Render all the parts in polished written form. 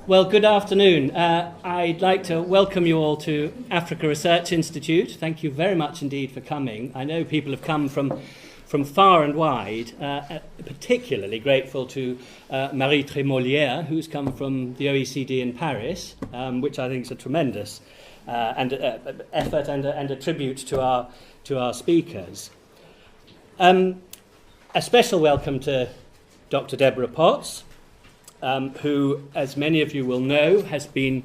Well, good afternoon. I'd like to welcome you all to Africa Research Institute. Thank you very much indeed for coming. I know people have come from far and wide, particularly grateful to Marie Trémolière, who's come from the OECD in Paris, which I think is a tremendous effort and a tribute to our speakers. A special welcome to Dr Deborah Potts, who, as many of you will know, has been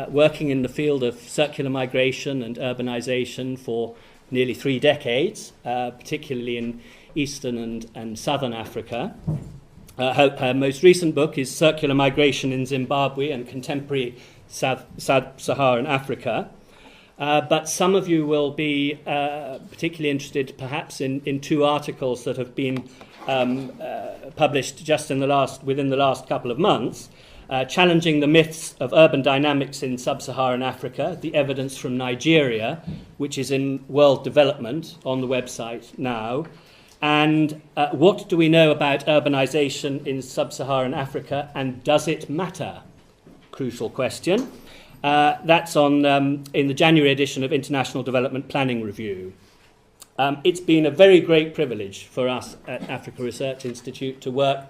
working in the field of circular migration and urbanisation for nearly 3 decades, particularly in Eastern and Southern Africa. Her most recent book is Circular Migration in Zimbabwe and Contemporary Sub-Saharan Africa. But some of you will be particularly interested perhaps in 2 articles that have been published just within the last couple of months, challenging the myths of urban dynamics in sub-Saharan Africa, the evidence from Nigeria, which is in World Development on the website now, and what do we know about urbanisation in sub-Saharan Africa, and does it matter? Crucial question. That's in the January edition of International Development Planning Review. It's been a very great privilege for us at Africa Research Institute to work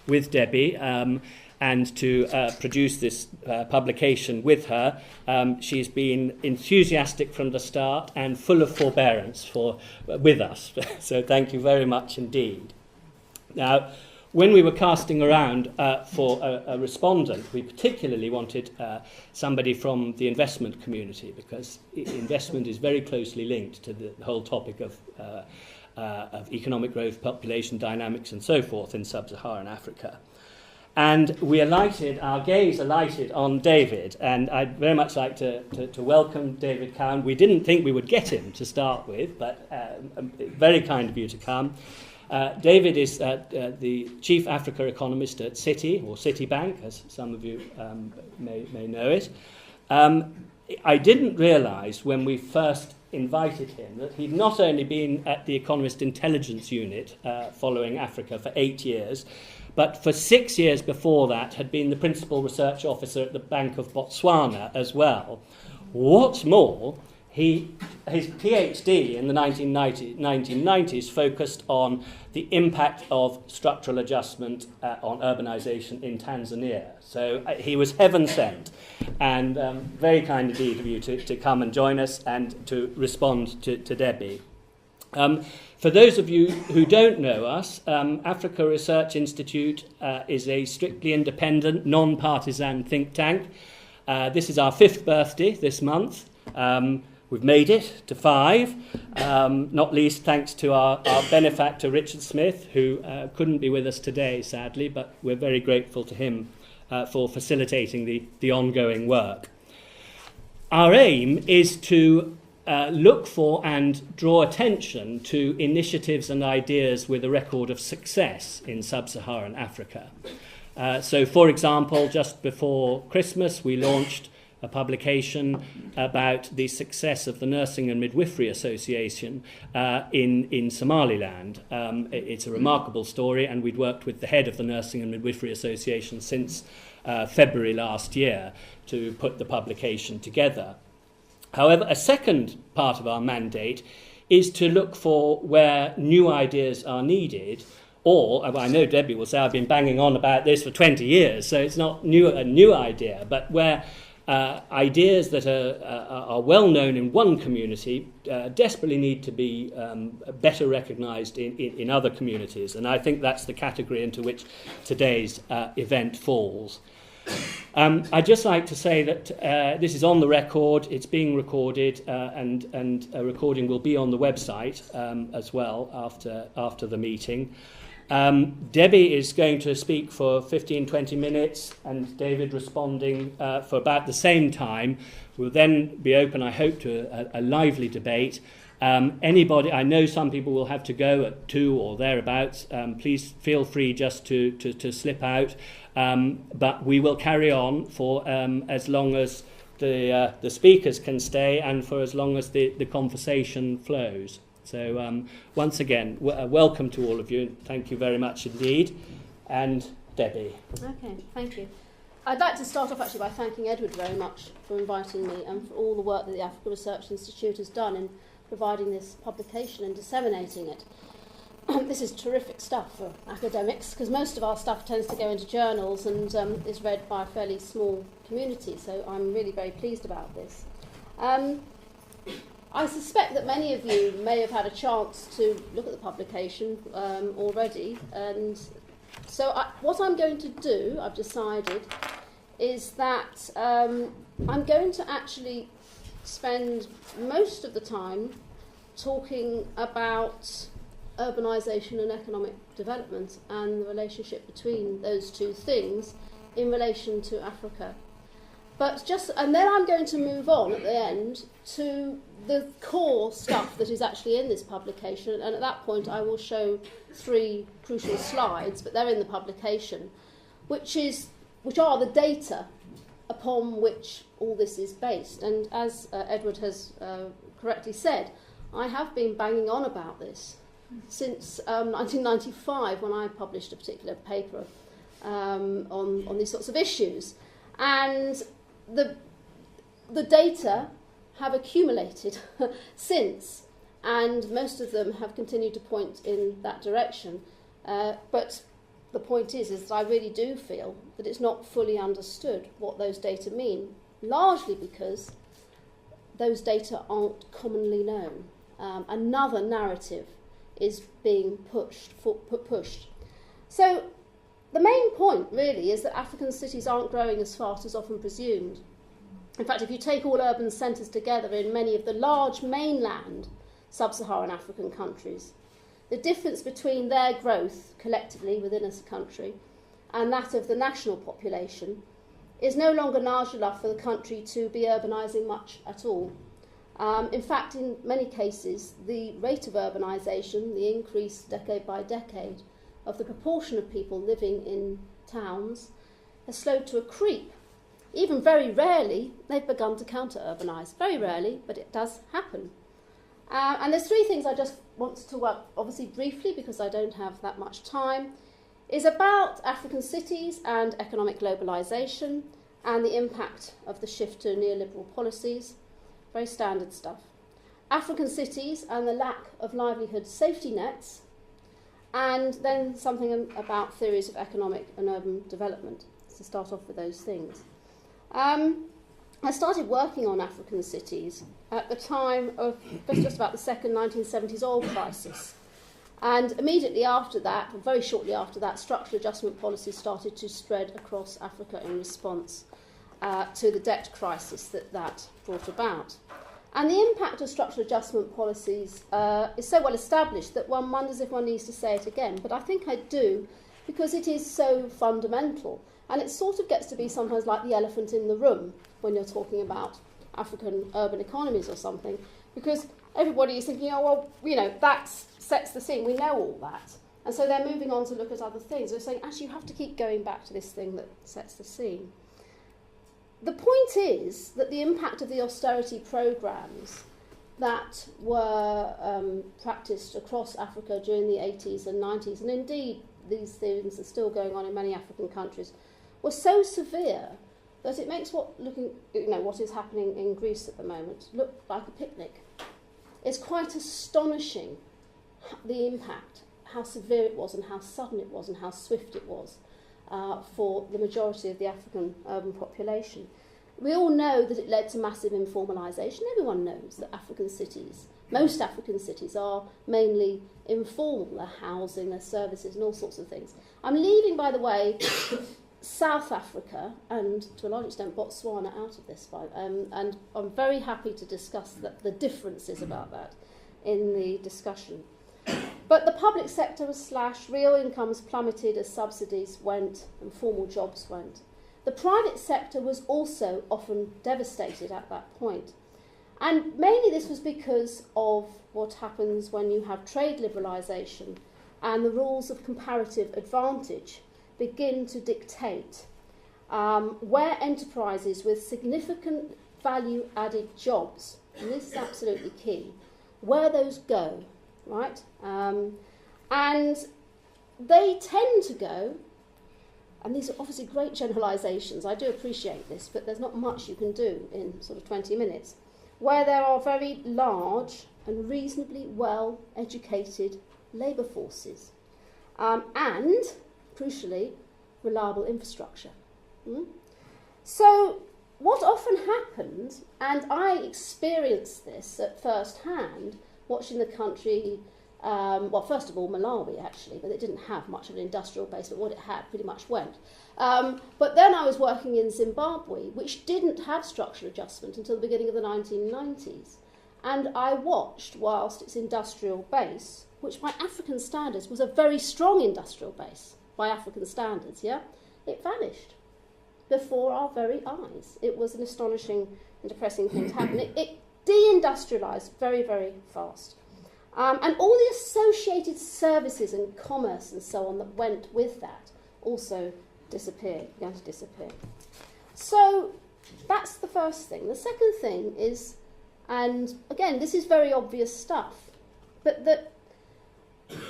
with Debbie and to produce this publication with her. She's been enthusiastic from the start and full of forbearance with us. So thank you very much indeed. Now, when we were casting around for a respondent, we particularly wanted somebody from the investment community, because investment is very closely linked to the whole topic of economic growth, population dynamics and so forth in sub-Saharan Africa. And our gaze alighted on David, and I'd very much like to welcome David Cowan. We didn't think we would get him to start with, but very kind of you to come. David is the chief Africa economist at Citi, or Citibank, as some of you may know it. I didn't realise when we first invited him that he'd not only been at the Economist Intelligence Unit following Africa for 8 years, but for 6 years before that had been the principal research officer at the Bank of Botswana as well. What's more, his PhD in the 1990s focused on the impact of structural adjustment on urbanisation in Tanzania. So he was heaven sent, and very kind indeed of you to come and join us and to respond to Debbie. For those of you who don't know us, Africa Research Institute is a strictly independent, non-partisan think tank. This is our 5th birthday this month. We've made it to 5, not least thanks to our benefactor Richard Smith, who couldn't be with us today, sadly, but we're very grateful to him for facilitating the ongoing work. Our aim is to look for and draw attention to initiatives and ideas with a record of success in sub-Saharan Africa. So, for example, just before Christmas, we launched a publication about the success of the Nursing and Midwifery Association in Somaliland. It's a remarkable story, and we'd worked with the head of the Nursing and Midwifery Association since February last year to put the publication together. However, a second part of our mandate is to look for where new ideas are needed, or, I know Debbie will say I've been banging on about this for 20 years, so it's not a new idea, but where ideas that are well known in one community desperately need to be better recognised in other communities. And I think that's the category into which today's event falls. I'd just like to say that this is on the record, it's being recorded, and a recording will be on the website as well after the meeting. Debbie is going to speak for 15-20 minutes, and David responding for about the same time. We'll then be open, I hope, to a lively debate. Anybody, I know some people will have to go at 2 or thereabouts. Please feel free just to slip out. But we will carry on for as long as the speakers can stay and for as long as the conversation flows. So once again, welcome to all of you. Thank you very much indeed. And Debbie. Okay, thank you. I'd like to start off actually by thanking Edward very much for inviting me and for all the work that the Africa Research Institute has done in providing this publication and disseminating it. This is terrific stuff for academics, because most of our stuff tends to go into journals and is read by a fairly small community, so I'm really very pleased about this. I suspect that many of you may have had a chance to look at the publication already, and so what I'm going to do, I've decided, is that I'm going to actually spend most of the time talking about urbanisation and economic development and the relationship between those two things in relation to Africa. And then I'm going to move on at the end to the core stuff that is actually in this publication, and at that point I will show 3 crucial slides, but they're in the publication, which are the data upon which all this is based. And as Edward has correctly said, I have been banging on about this since 1995, when I published a particular paper on these sorts of issues. And the data have accumulated since, and most of them have continued to point in that direction. But the point is that I really do feel that it's not fully understood what those data mean, largely because those data aren't commonly known. Another narrative is being pushed. So the main point really is that African cities aren't growing as fast as often presumed. In fact, if you take all urban centres together in many of the large mainland sub-Saharan African countries, the difference between their growth collectively within a country and that of the national population is no longer large enough for the country to be urbanising much at all. In fact, in many cases, the rate of urbanisation, the increase decade by decade of the proportion of people living in towns, has slowed to a creep. Even very rarely, they've begun to counter-urbanise. Very rarely, but it does happen. And there's 3 things I just want to work, obviously briefly, because I don't have that much time, is about African cities and economic globalisation and the impact of the shift to neoliberal policies. Very standard stuff. African cities and the lack of livelihood safety nets, and then something about theories of economic and urban development, to start off with those things. I started working on African cities at the time of just about the second 1970s oil crisis. And immediately after that, or very shortly after that, structural adjustment policies started to spread across Africa in response to the debt crisis that brought about. And the impact of structural adjustment policies is so well established that one wonders if one needs to say it again. But I think I do, because it is so fundamental. And it sort of gets to be sometimes like the elephant in the room when you're talking about African urban economies or something, because everybody is thinking, oh, well, that sets the scene. We know all that. And so they're moving on to look at other things. They're saying, actually, you have to keep going back to this thing that sets the scene. The point is that the impact of the austerity programmes that were practised across Africa during the 80s and 90s, and indeed these things are still going on in many African countries, was so severe that it makes what is happening in Greece at the moment look like a picnic. It's quite astonishing the impact, how severe it was and how sudden it was and how swift it was for the majority of the African urban population. We all know that it led to massive informalisation. Everyone knows that most African cities are mainly informal. Their housing, their services and all sorts of things. I'm leaving, by the way, South Africa and, to a large extent, Botswana out of this, and I'm very happy to discuss the differences about that in the discussion. But the public sector was slashed, real incomes plummeted as subsidies went and formal jobs went. The private sector was also often devastated at that point. And mainly this was because of what happens when you have trade liberalisation and the rules of comparative advantage begin to dictate where enterprises with significant value-added jobs, and this is absolutely key, where those go, right? And they tend to go and these are obviously great generalisations, I do appreciate this, but there's not much you can do in sort of 20 minutes, where there are very large and reasonably well-educated labour forces, and, crucially, reliable infrastructure. So what often happens, and I experienced this at first hand, watching the country, well, first of all, Malawi, actually, but it didn't have much of an industrial base, but what it had pretty much went. But then I was working in Zimbabwe, which didn't have structural adjustment until the beginning of the 1990s. And I watched whilst its industrial base, which by African standards was a very strong industrial base, by African standards, yeah, it vanished before our very eyes. It was an astonishing and depressing thing to happen. It deindustrialised very, very fast. And all the associated services and commerce and so on that went with that also disappeared, began to disappear. So that's the first thing. The second thing is, and again, this is very obvious stuff, but that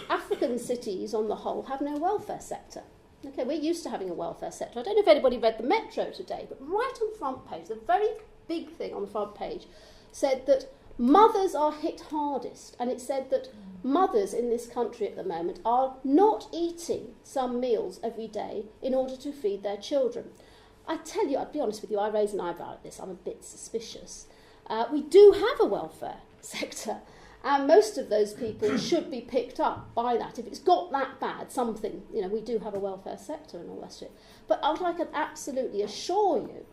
African cities on the whole have no welfare sector. Okay, we're used to having a welfare sector. I don't know if anybody read the Metro today, but right on the front page, the very big thing on the front page said that mothers are hit hardest, and it said that mothers in this country at the moment are not eating some meals every day in order to feed their children. I tell you, I'll be honest with you, I raise an eyebrow at this, I'm a bit suspicious. We do have a welfare sector, and most of those people should be picked up by that. If it's got that bad, something, you know, we do have a welfare sector and all the rest of it. But what I can absolutely assure you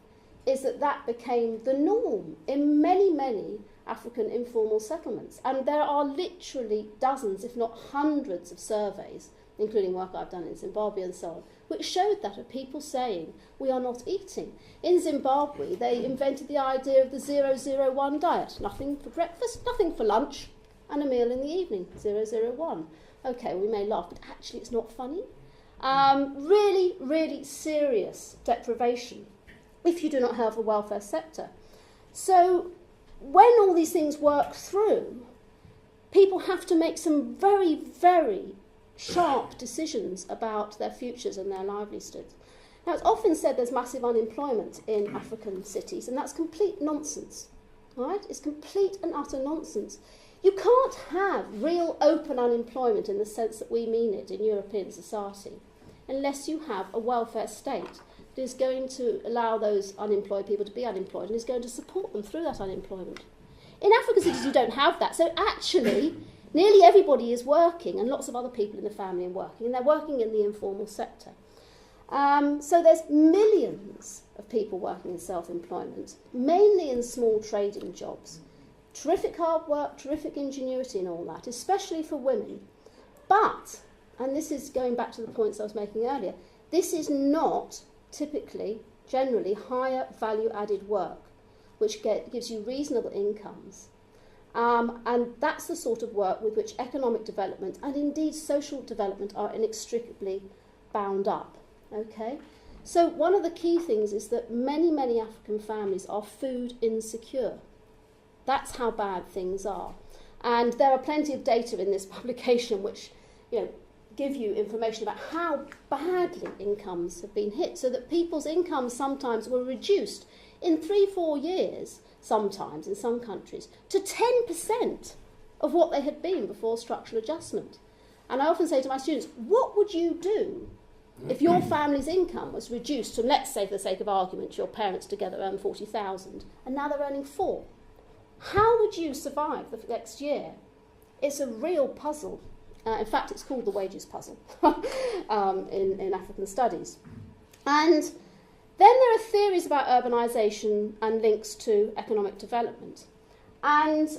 is that that became the norm in many, many African informal settlements. And there are literally dozens, if not hundreds, of surveys, including work I've done in Zimbabwe and so on, which showed that of people saying, we are not eating. In Zimbabwe, they invented the idea of the 001 diet. Nothing for breakfast, nothing for lunch, and a meal in the evening, 001. Okay, we may laugh, but actually it's not funny. Really, really serious deprivation if you do not have a welfare sector. So when all these things work through, people have to make some very, very sharp decisions about their futures and their livelihoods. Now, it's often said there's massive unemployment in African cities, and that's complete nonsense, right? It's complete and utter nonsense. You can't have real open unemployment in the sense that we mean it in European society unless you have a welfare state that is going to allow those unemployed people to be unemployed and is going to support them through that unemployment. In African cities, you don't have that. So actually, nearly everybody is working, and lots of other people in the family are working, and they're working in the informal sector. So there's millions of people working in self-employment, mainly in small trading jobs. Terrific hard work, terrific ingenuity and all that, especially for women. But, and this is going back to the points I was making earlier, this is not typically, generally, higher value-added work, which gives you reasonable incomes. And that's the sort of work with which economic development and indeed social development are inextricably bound up. Okay? So one of the key things is that many, many African families are food insecure. That's how bad things are. And there are plenty of data in this publication which, you know, give you information about how badly incomes have been hit, so that people's incomes sometimes were reduced in 3-4 years, sometimes in some countries, to 10% of what they had been before structural adjustment. And I often say to my students, what would you do if your family's income was reduced from, let's say for the sake of argument, your parents together earn 40,000 and now they're earning 4? How would you survive the next year? It's a real puzzle. In fact, it's called the wages puzzle in African studies. And then there are theories about urbanisation and links to economic development. And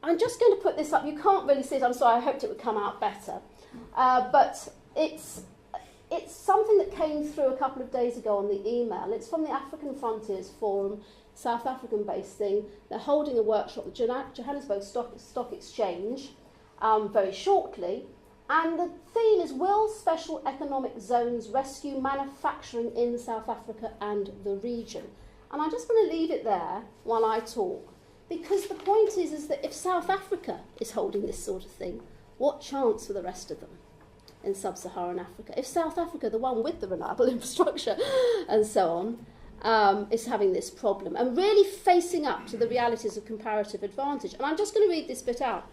I'm just going to put this up. You can't really see it. I'm sorry. I hoped it would come out better. But it's something that came through a couple of days ago on the email. It's from the African Frontiers Forum, South African-based thing. They're holding a workshop at Johannesburg Stock Exchange very shortly. And the theme is, will special economic zones rescue manufacturing in South Africa and the region? And I just want to leave it there while I talk, because the point is that if South Africa is holding this sort of thing, what chance for the rest of them? in sub-Saharan Africa. If South Africa, the one with the reliable infrastructure and so on, is having this problem and really facing up to the realities of comparative advantage. And I'm just going to read this bit out.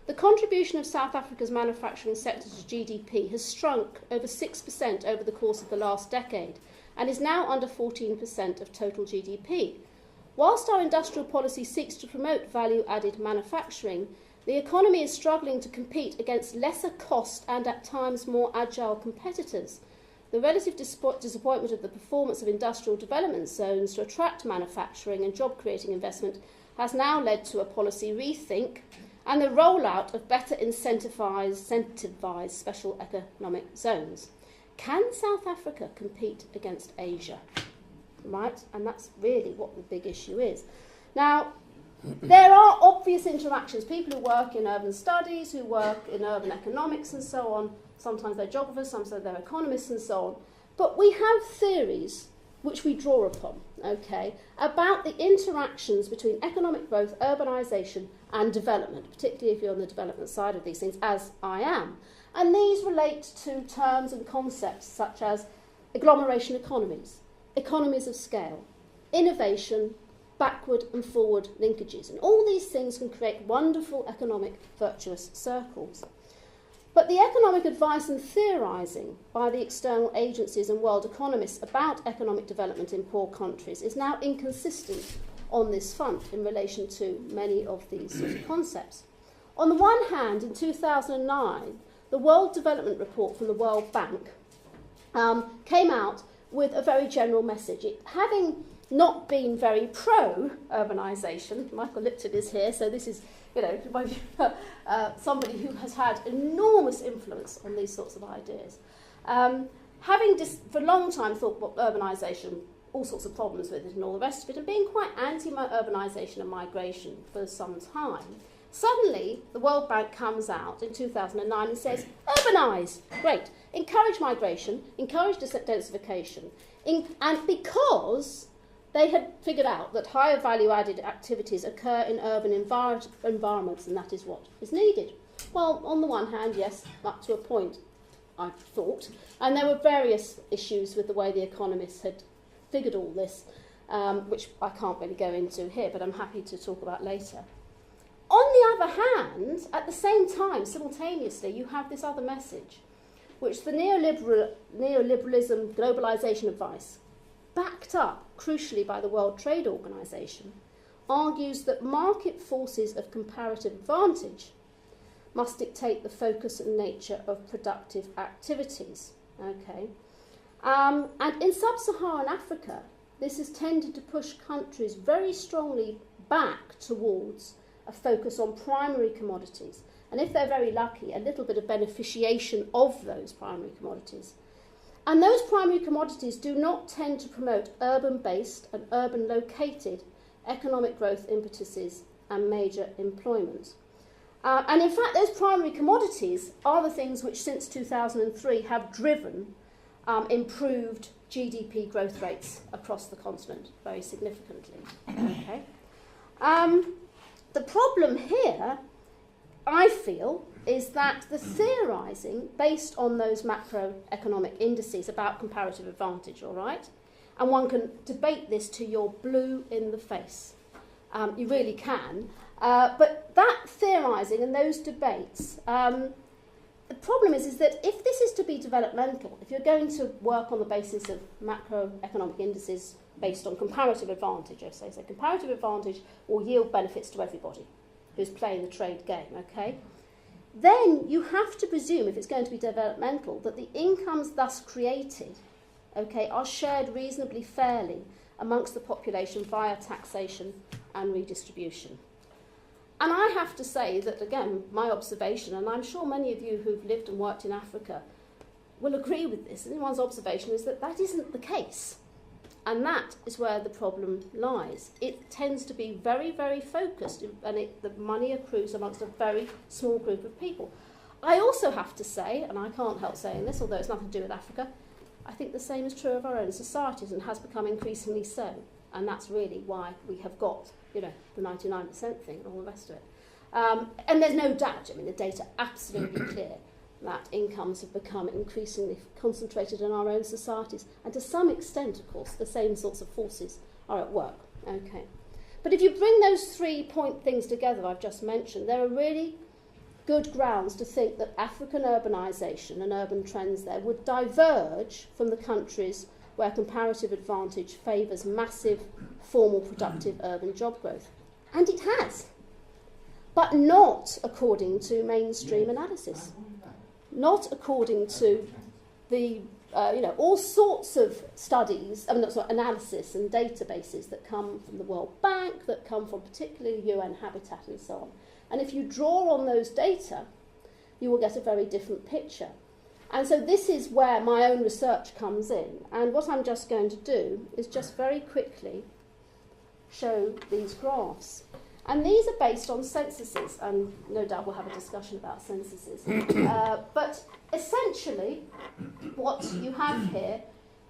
The contribution of South Africa's manufacturing sector to GDP has shrunk over 6% over the course of the last decade and is now under 14% of total GDP. Whilst our industrial policy seeks to promote value-added manufacturing, the economy is struggling to compete against lesser cost and at times more agile competitors. The relative disappointment of the performance of industrial development zones to attract manufacturing and job-creating investment has now led to a policy rethink and the rollout of better incentivised special economic zones. Can South Africa compete against Asia? Right? And that's really what the big issue is. Now, there are obvious interactions. People who work in urban studies, who work in urban economics and so on, sometimes they're geographers, sometimes they're economists and so on. But we have theories which we draw upon, okay, about the interactions between economic growth, urbanisation and development, particularly if you're on the development side of these things, as I am. And these relate to terms and concepts such as agglomeration economies, economies of scale, innovation, backward and forward linkages. And all these things can create wonderful economic virtuous circles. But the economic advice and theorising by the external agencies and world economists about economic development in poor countries is now inconsistent on this front in relation to many of these sort of concepts. On the one hand, in 2009, the World Development Report from the World Bank came out with a very general message. It, having not been very pro-urbanisation, Michael Lipton is here, so this is, you know, somebody who has had enormous influence on these sorts of ideas. Having for a long time thought urbanisation, all sorts of problems with it and all the rest of it, and being quite anti-urbanisation and migration for some time, suddenly the World Bank comes out in 2009 and says, urbanise, great, encourage migration, encourage densification, and because they had figured out that higher value-added activities occur in urban environments, and that is what is needed. Well, on the one hand, yes, up to a point, I thought, and there were various issues with the way the economists had figured all this, which I can't really go into here, but I'm happy to talk about later. On the other hand, at the same time, simultaneously, you have this other message, which the neoliberalism globalisation advice, backed up, crucially, by the World Trade Organization, argues that market forces of comparative advantage must dictate the focus and nature of productive activities. Okay? And in sub-Saharan Africa, this has tended to push countries very strongly back towards a focus on primary commodities. And if they're very lucky, a little bit of beneficiation of those primary commodities. And those primary commodities do not tend to promote urban-based and urban-located economic growth impetuses and major employment. And in fact, those primary commodities are the things which since 2003 have driven improved GDP growth rates across the continent very significantly. Okay. The problem here, I feel, is that the theorising based on those macroeconomic indices about comparative advantage, all right? And one can debate this till you're blue in the face. You really can. But that theorising and those debates, the problem is that if this is to be developmental, if you're going to work on the basis of macroeconomic indices based on comparative advantage, I say, so comparative advantage will yield benefits to everybody who's playing the trade game, okay? Then you have to presume, if it's going to be developmental, that the incomes thus created, okay, are shared reasonably fairly amongst the population via taxation and redistribution. And I have to say that, again, my observation, and I'm sure many of you who've lived and worked in Africa will agree with this, anyone's observation is that that isn't the case. And that is where the problem lies. It tends to be very, very focused, and the money accrues amongst a very small group of people. I also have to say, and I can't help saying this, although it's nothing to do with Africa, I think the same is true of our own societies and has become increasingly so. And that's really why we have got, you know, the 99% thing and all the rest of it. And there's no doubt, I mean, the data are absolutely clear that incomes have become increasingly concentrated in our own societies. And to some extent, of course, the same sorts of forces are at work. Okay. But if you bring those 3 point things together I've just mentioned, there are really good grounds to think that African urbanisation and urban trends there would diverge from the countries where comparative advantage favours massive, formal, productive urban job growth. And it has. But not according to mainstream analysis. Not according to the, all sorts of studies, analysis and databases that come from the World Bank, that come from particularly UN Habitat and so on. And if you draw on those data, you will get a very different picture. And so this is where my own research comes in. And what I'm just going to do is just very quickly show these graphs. And these are based on censuses, and no doubt we'll have a discussion about censuses. But essentially, what you have here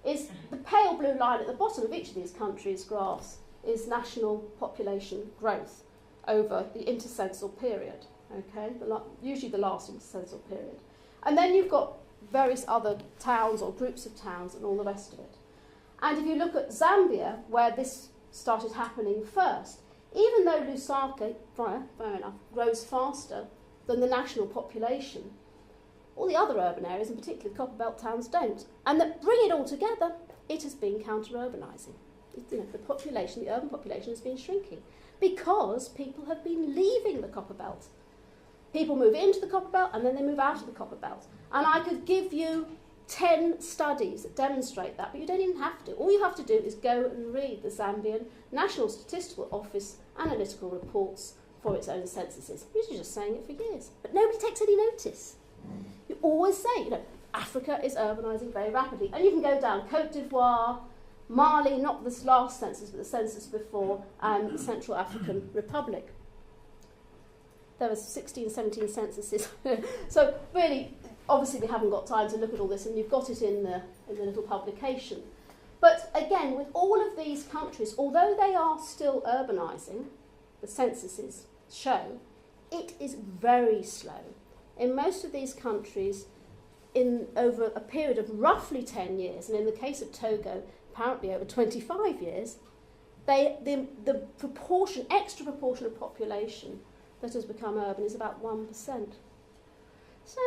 is the pale blue line at the bottom of each of these countries' graphs is national population growth over the intercensal period, okay? Usually the last intercensal period. And then you've got various other towns or groups of towns and all the rest of it. And if you look at Zambia, where this started happening first, even though Lusaka, fair enough, grows faster than the national population, all the other urban areas, and particularly Copperbelt towns, don't. And that bring it all together, it has been counter-urbanising. The population, the urban population has been shrinking because people have been leaving the Copperbelt. People move into the Copperbelt and then they move out of the Copperbelt. And I could give you 10 studies that demonstrate that, but you don't even have to. All you have to do is go and read the Zambian National Statistical Office analytical reports for its own censuses. Usually just saying it for years, but nobody takes any notice. You always say, Africa is urbanising very rapidly. And you can go down Côte d'Ivoire, Mali, not this last census, but the census before, and the Central African Republic. There were 16, 17 censuses. So really, obviously we haven't got time to look at all this, and you've got it in the little publication. But again, with all of these countries, although they are still urbanising, the censuses show, it is very slow. In most of these countries, over a period of roughly 10 years, and in the case of Togo, apparently over 25 years, the extra proportion of population that has become urban is about 1%. So,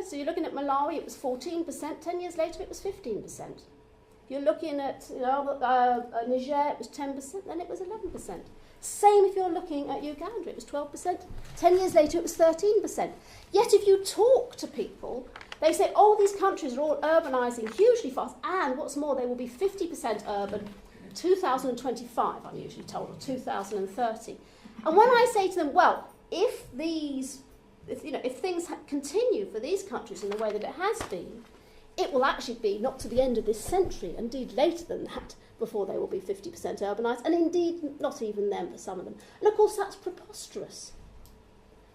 so you're looking at Malawi, it was 14%, 10 years later it was 15%. You're looking at Niger, it was 10%, then it was 11%. Same if you're looking at Uganda, it was 12%, 10 years later it was 13%. Yet if you talk to people, they say, these countries are all urbanising hugely fast, and what's more, they will be 50% urban 2025, I'm usually told, or 2030. And when I say to them, well, if things continue for these countries in the way that it has been, it will actually be not to the end of this century, indeed later than that, before they will be 50% urbanised, and indeed not even then for some of them. And of course that's preposterous.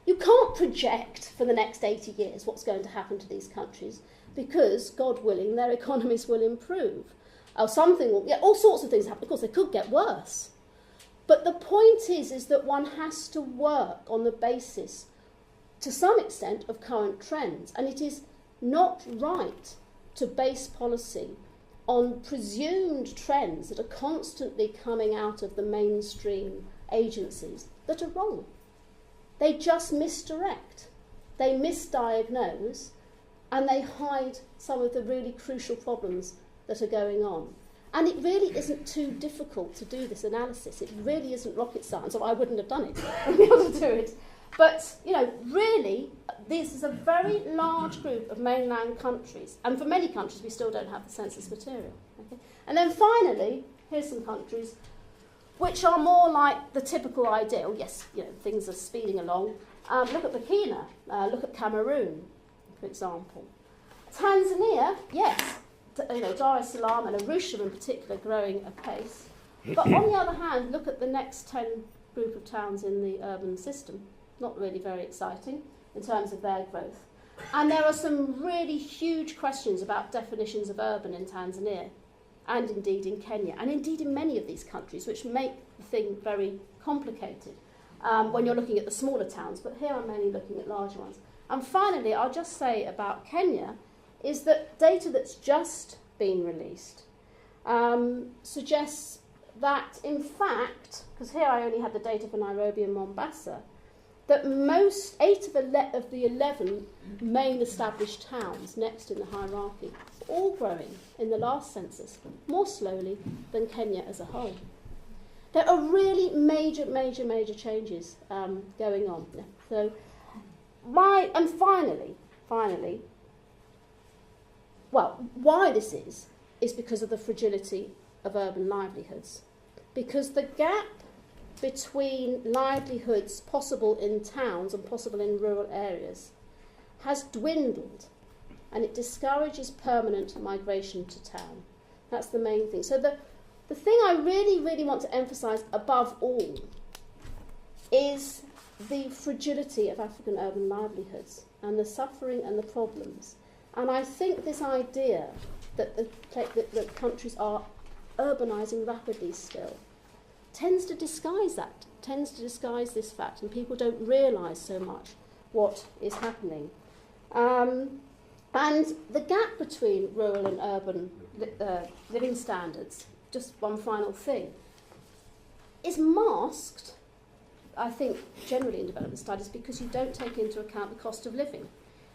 You can't project for the next 80 years what's going to happen to these countries because, God willing, their economies will improve. All sorts of things happen. Of course, they could get worse. But the point is that one has to work on the basis, to some extent, of current trends. And it is not right to base policy on presumed trends that are constantly coming out of the mainstream agencies that are wrong. They just misdirect, they misdiagnose, and they hide some of the really crucial problems that are going on. And it really isn't too difficult to do this analysis. It really isn't rocket science, or I wouldn't have done it. I wouldn't be able to do it. But, really, this is a very large group of mainland countries. And for many countries, we still don't have the census material. Okay? And then finally, here's some countries which are more like the typical ideal. Yes, things are speeding along. Look at Burkina, look at Cameroon, for example. Tanzania, yes, Dar es Salaam and Arusha in particular growing apace. But on the other hand, look at the next 10 group of towns in the urban system. Not really very exciting in terms of their growth. And there are some really huge questions about definitions of urban in Tanzania, and indeed in Kenya, and indeed in many of these countries, which make the thing very complicated when you're looking at the smaller towns. But here I'm mainly looking at larger ones. And finally, I'll just say about Kenya is that data that's just been released suggests that, in fact, because here I only had the data for Nairobi and Mombasa, that 8 of the 11 main established towns next in the hierarchy are all growing in the last census more slowly than Kenya as a whole. There are really major changes going on. So, and finally, well, why this is because of the fragility of urban livelihoods. Because the gap between livelihoods possible in towns and possible in rural areas has dwindled, and it discourages permanent migration to town. That's the main thing. So the thing I really want to emphasise above all is the fragility of African urban livelihoods and the suffering and the problems. And I think this idea that that countries are urbanising rapidly still tends to disguise this fact, and people don't realise so much what is happening. And the gap between rural and urban living standards, just one final thing, is masked, I think, generally in development studies because you don't take into account the cost of living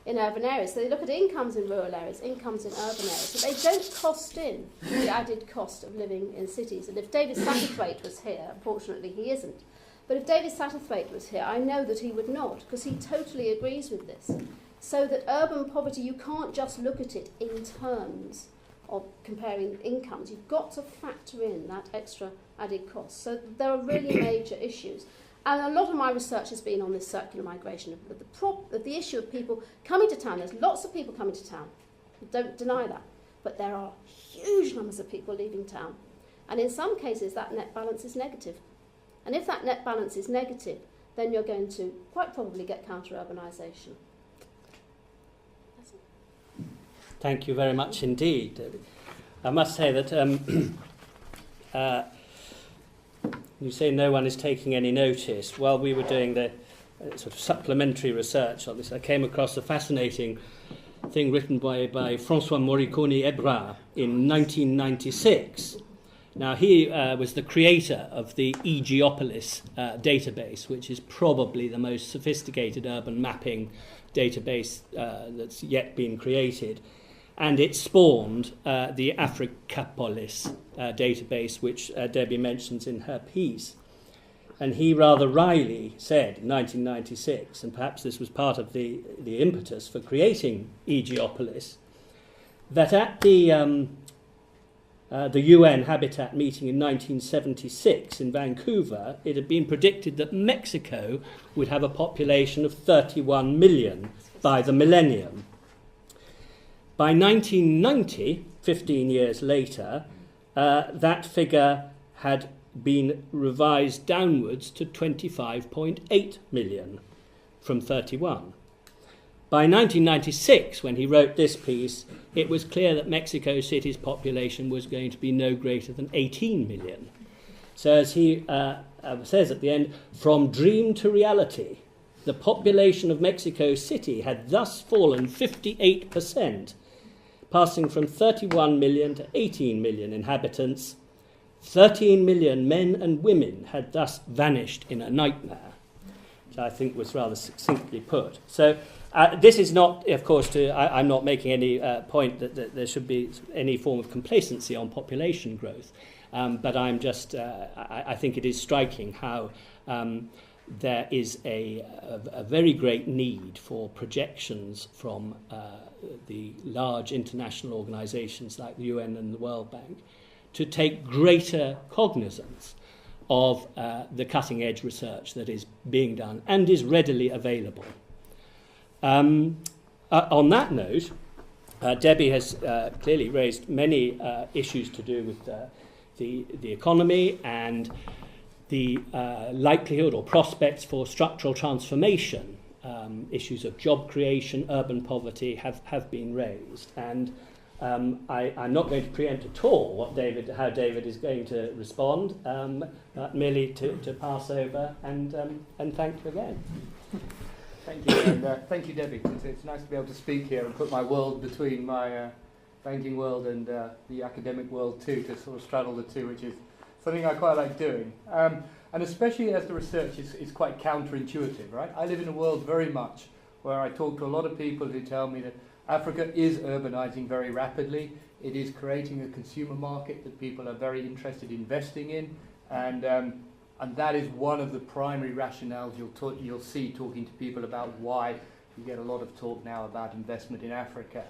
in urban areas. So they look at incomes in rural areas, incomes in urban areas, but they don't cost in the added cost of living in cities. And if David Satterthwaite was here, unfortunately he isn't, but if David Satterthwaite was here, I know that he would not, because he totally agrees with this. So that urban poverty, you can't just look at it in terms of comparing incomes. You've got to factor in that extra added cost. So there are really major issues. And a lot of my research has been on this circular migration, of the issue of people coming to town. There's lots of people coming to town. Don't deny that. But there are huge numbers of people leaving town. And in some cases, that net balance is negative. And if that net balance is negative, then you're going to quite probably get counter-urbanisation. Thank you very much indeed. I must say that you say no one is taking any notice. While we were doing the sort of supplementary research on this, I came across a fascinating thing written by François Morricone Ebrard in 1996. Now, he was the creator of the eGeopolis database, which is probably the most sophisticated urban mapping database that's yet been created. And it spawned the Africapolis database, which Debbie mentions in her piece. And he rather wryly said in 1996, and perhaps this was part of the impetus for creating eGeopolis, that at the UN Habitat meeting in 1976 in Vancouver, it had been predicted that Mexico would have a population of 31 million by the millennium. By 1990, 15 years later, that figure had been revised downwards to 25.8 million from 31. By 1996, when he wrote this piece, it was clear that Mexico City's population was going to be no greater than 18 million. So as he says at the end, from dream to reality, the population of Mexico City had thus fallen 58%, passing from 31 million to 18 million inhabitants. 13 million men and women had thus vanished in a nightmare, which I think was rather succinctly put. So this is not, of course, I'm not making any point that there should be any form of complacency on population growth, but I'm just, I think it is striking how there is a very great need for projections from the large international organisations like the UN and the World Bank to take greater cognizance of the cutting-edge research that is being done and is readily available. On that note, Debbie has clearly raised many issues to do with the economy and the likelihood or prospects for structural transformation. Issues of job creation, urban poverty have been raised. And I'm not going to preempt at all how David is going to respond, but merely to pass over and thank you again. Thank you, and thank you, Debbie. It's nice to be able to speak here and put my world between my banking world and the academic world too, to sort of straddle the two, which is something I quite like doing. And especially as the research is quite counterintuitive, right? I live in a world very much where I talk to a lot of people who tell me that Africa is urbanizing very rapidly. It is creating a consumer market that people are very interested in investing in, and that is one of the primary rationales you'll see talking to people about why you get a lot of talk now about investment in Africa.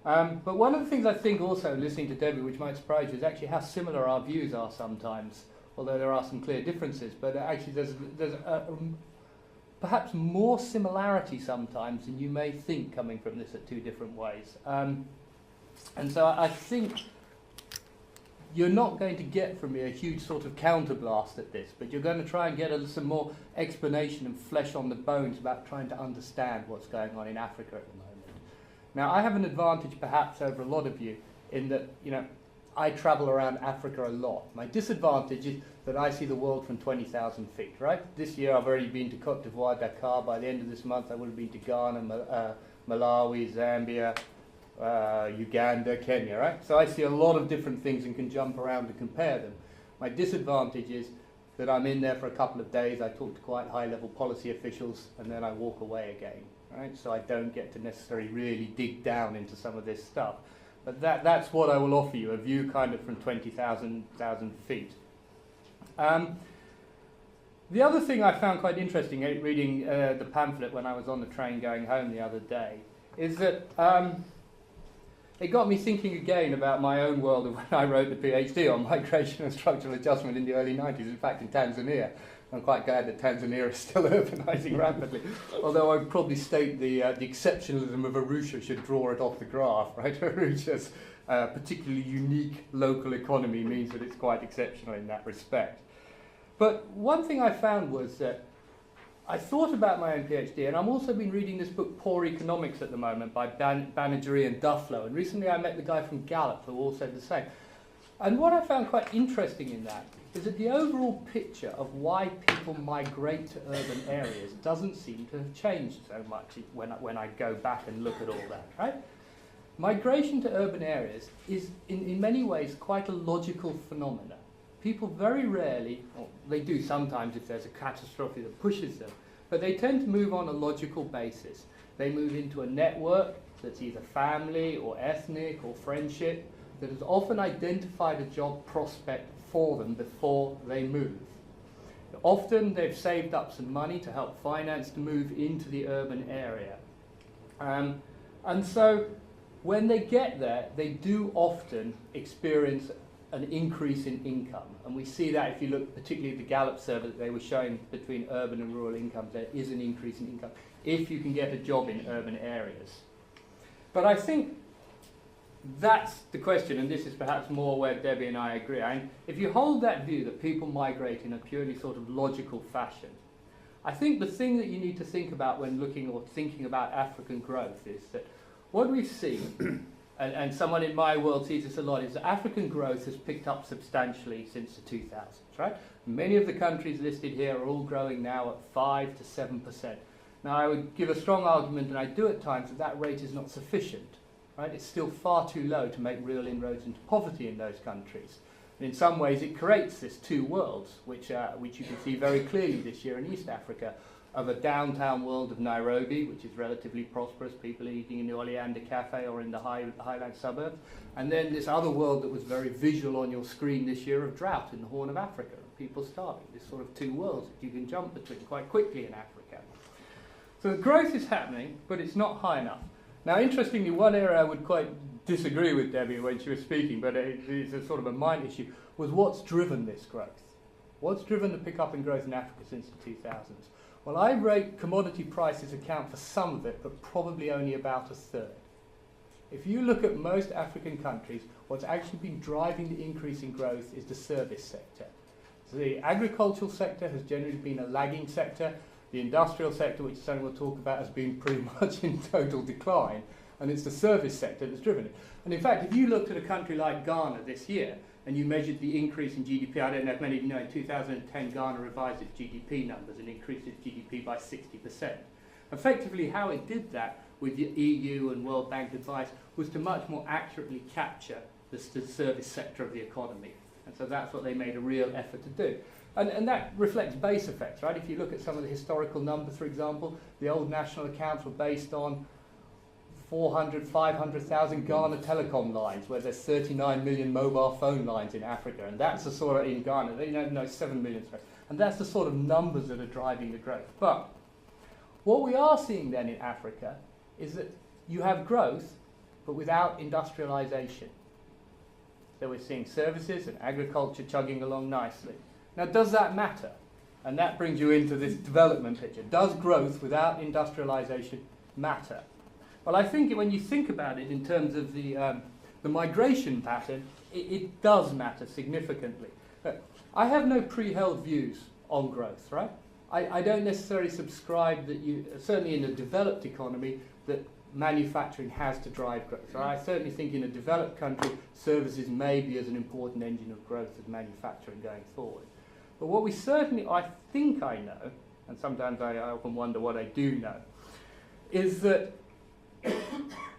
But one of the things I think also, listening to Debbie, which might surprise you, is actually how similar our views are sometimes, although there are some clear differences. But actually there's perhaps more similarity sometimes than you may think coming from this at two different ways. And so I think you're not going to get from me a huge sort of counterblast at this, but you're going to try and get some more explanation and flesh on the bones about trying to understand what's going on in Africa at the moment. Now, I have an advantage perhaps over a lot of you in that, I travel around Africa a lot. My disadvantage is that I see the world from 20,000 feet, right? This year I've already been to Cote d'Ivoire, Dakar. By the end of this month I will have been to Ghana, Malawi, Zambia, Uganda, Kenya, right? So I see a lot of different things and can jump around and compare them. My disadvantage is that I'm in there for a couple of days, I talk to quite high-level policy officials, and then I walk away again, right? So I don't get to necessarily really dig down into some of this stuff. But that's what I will offer you, a view kind of from 20,000 feet. The other thing I found quite interesting reading the pamphlet when I was on the train going home the other day is that it got me thinking again about my own world of when I wrote the PhD on migration and structural adjustment in the early 90s, in fact in Tanzania. I'm quite glad that Tanzania is still urbanizing rapidly, although I would probably state the exceptionalism of Arusha should draw it off the graph, right? Arusha's particularly unique local economy means that it's quite exceptional in that respect. But one thing I found was that I thought about my own PhD, and I've also been reading this book, Poor Economics, at the moment by Banerjee and Dufflo, and recently I met the guy from Gallup who all said the same. And what I found quite interesting in that is that the overall picture of why people migrate to urban areas doesn't seem to have changed so much when I go back and look at all that, right? Migration to urban areas is in many ways quite a logical phenomenon. People very rarely, or they do sometimes if there's a catastrophe that pushes them, but they tend to move on a logical basis. They move into a network that's either family or ethnic or friendship that has often identified a job prospect for them before they move. Often they've saved up some money to help finance the move into the urban area. And so when they get there, they do often experience an increase in income. And we see that if you look particularly at the Gallup survey that they were showing between urban and rural incomes, there is an increase in income if you can get a job in urban areas. But I think that's the question, and this is perhaps more where Debbie and I agree. If you hold that view that people migrate in a purely sort of logical fashion, I think the thing that you need to think about when looking or thinking about African growth is that what we've seen, and someone in my world sees this a lot, is that African growth has picked up substantially since the 2000s, right? Many of the countries listed here are all growing now at 5 to 7%. Now I would give a strong argument, and I do at times, that that rate is not sufficient. Right? It's still far too low to make real inroads into poverty in those countries. And in some ways it creates this two worlds, which you can see very clearly this year in East Africa, of a downtown world of Nairobi, which is relatively prosperous, people eating in the Oleander Cafe or in the highland suburbs, and then this other world that was very visual on your screen this year of drought in the Horn of Africa, and people starving. This sort of two worlds that you can jump between quite quickly in Africa. So the growth is happening, but it's not high enough. Now, interestingly, one area I would quite disagree with Debbie when she was speaking, but it's a sort of a mind issue, was what's driven this growth? What's driven the pickup in growth in Africa since the 2000s? Well, I rate commodity prices account for some of it, but probably only about a third. If you look at most African countries, what's actually been driving the increase in growth is the service sector. So the agricultural sector has generally been a lagging sector. The industrial sector, which Sonny will talk about, has been pretty much in total decline, and it's the service sector that's driven it. And in fact, if you looked at a country like Ghana this year, and you measured the increase in GDP, I don't know if many of you know, in 2010 Ghana revised its GDP numbers and increased its GDP by 60%. Effectively, how it did that with the EU and World Bank advice was to much more accurately capture the service sector of the economy. And so that's what they made a real effort to do. And that reflects base effects, right? If you look at some of the historical numbers, for example, the old national accounts were based on 400, 500,000 Ghana telecom lines, where there's 39 million mobile phone lines in Africa. And that's the sort of, in Ghana, 7 million. Sorry. And that's the sort of numbers that are driving the growth. But what we are seeing then in Africa is that you have growth, but without industrialization. So we're seeing services and agriculture chugging along nicely. Now, does that matter? And that brings you into this development picture. Does growth without industrialization matter? Well, I think when you think about it in terms of the migration pattern, it does matter significantly. But I have no pre-held views on growth, right? I don't necessarily subscribe that certainly in a developed economy, that manufacturing has to drive growth. Right? I certainly think in a developed country, services may be as an important engine of growth as manufacturing going forward. But what we certainly, I think I know, and sometimes I often wonder what I do know, is that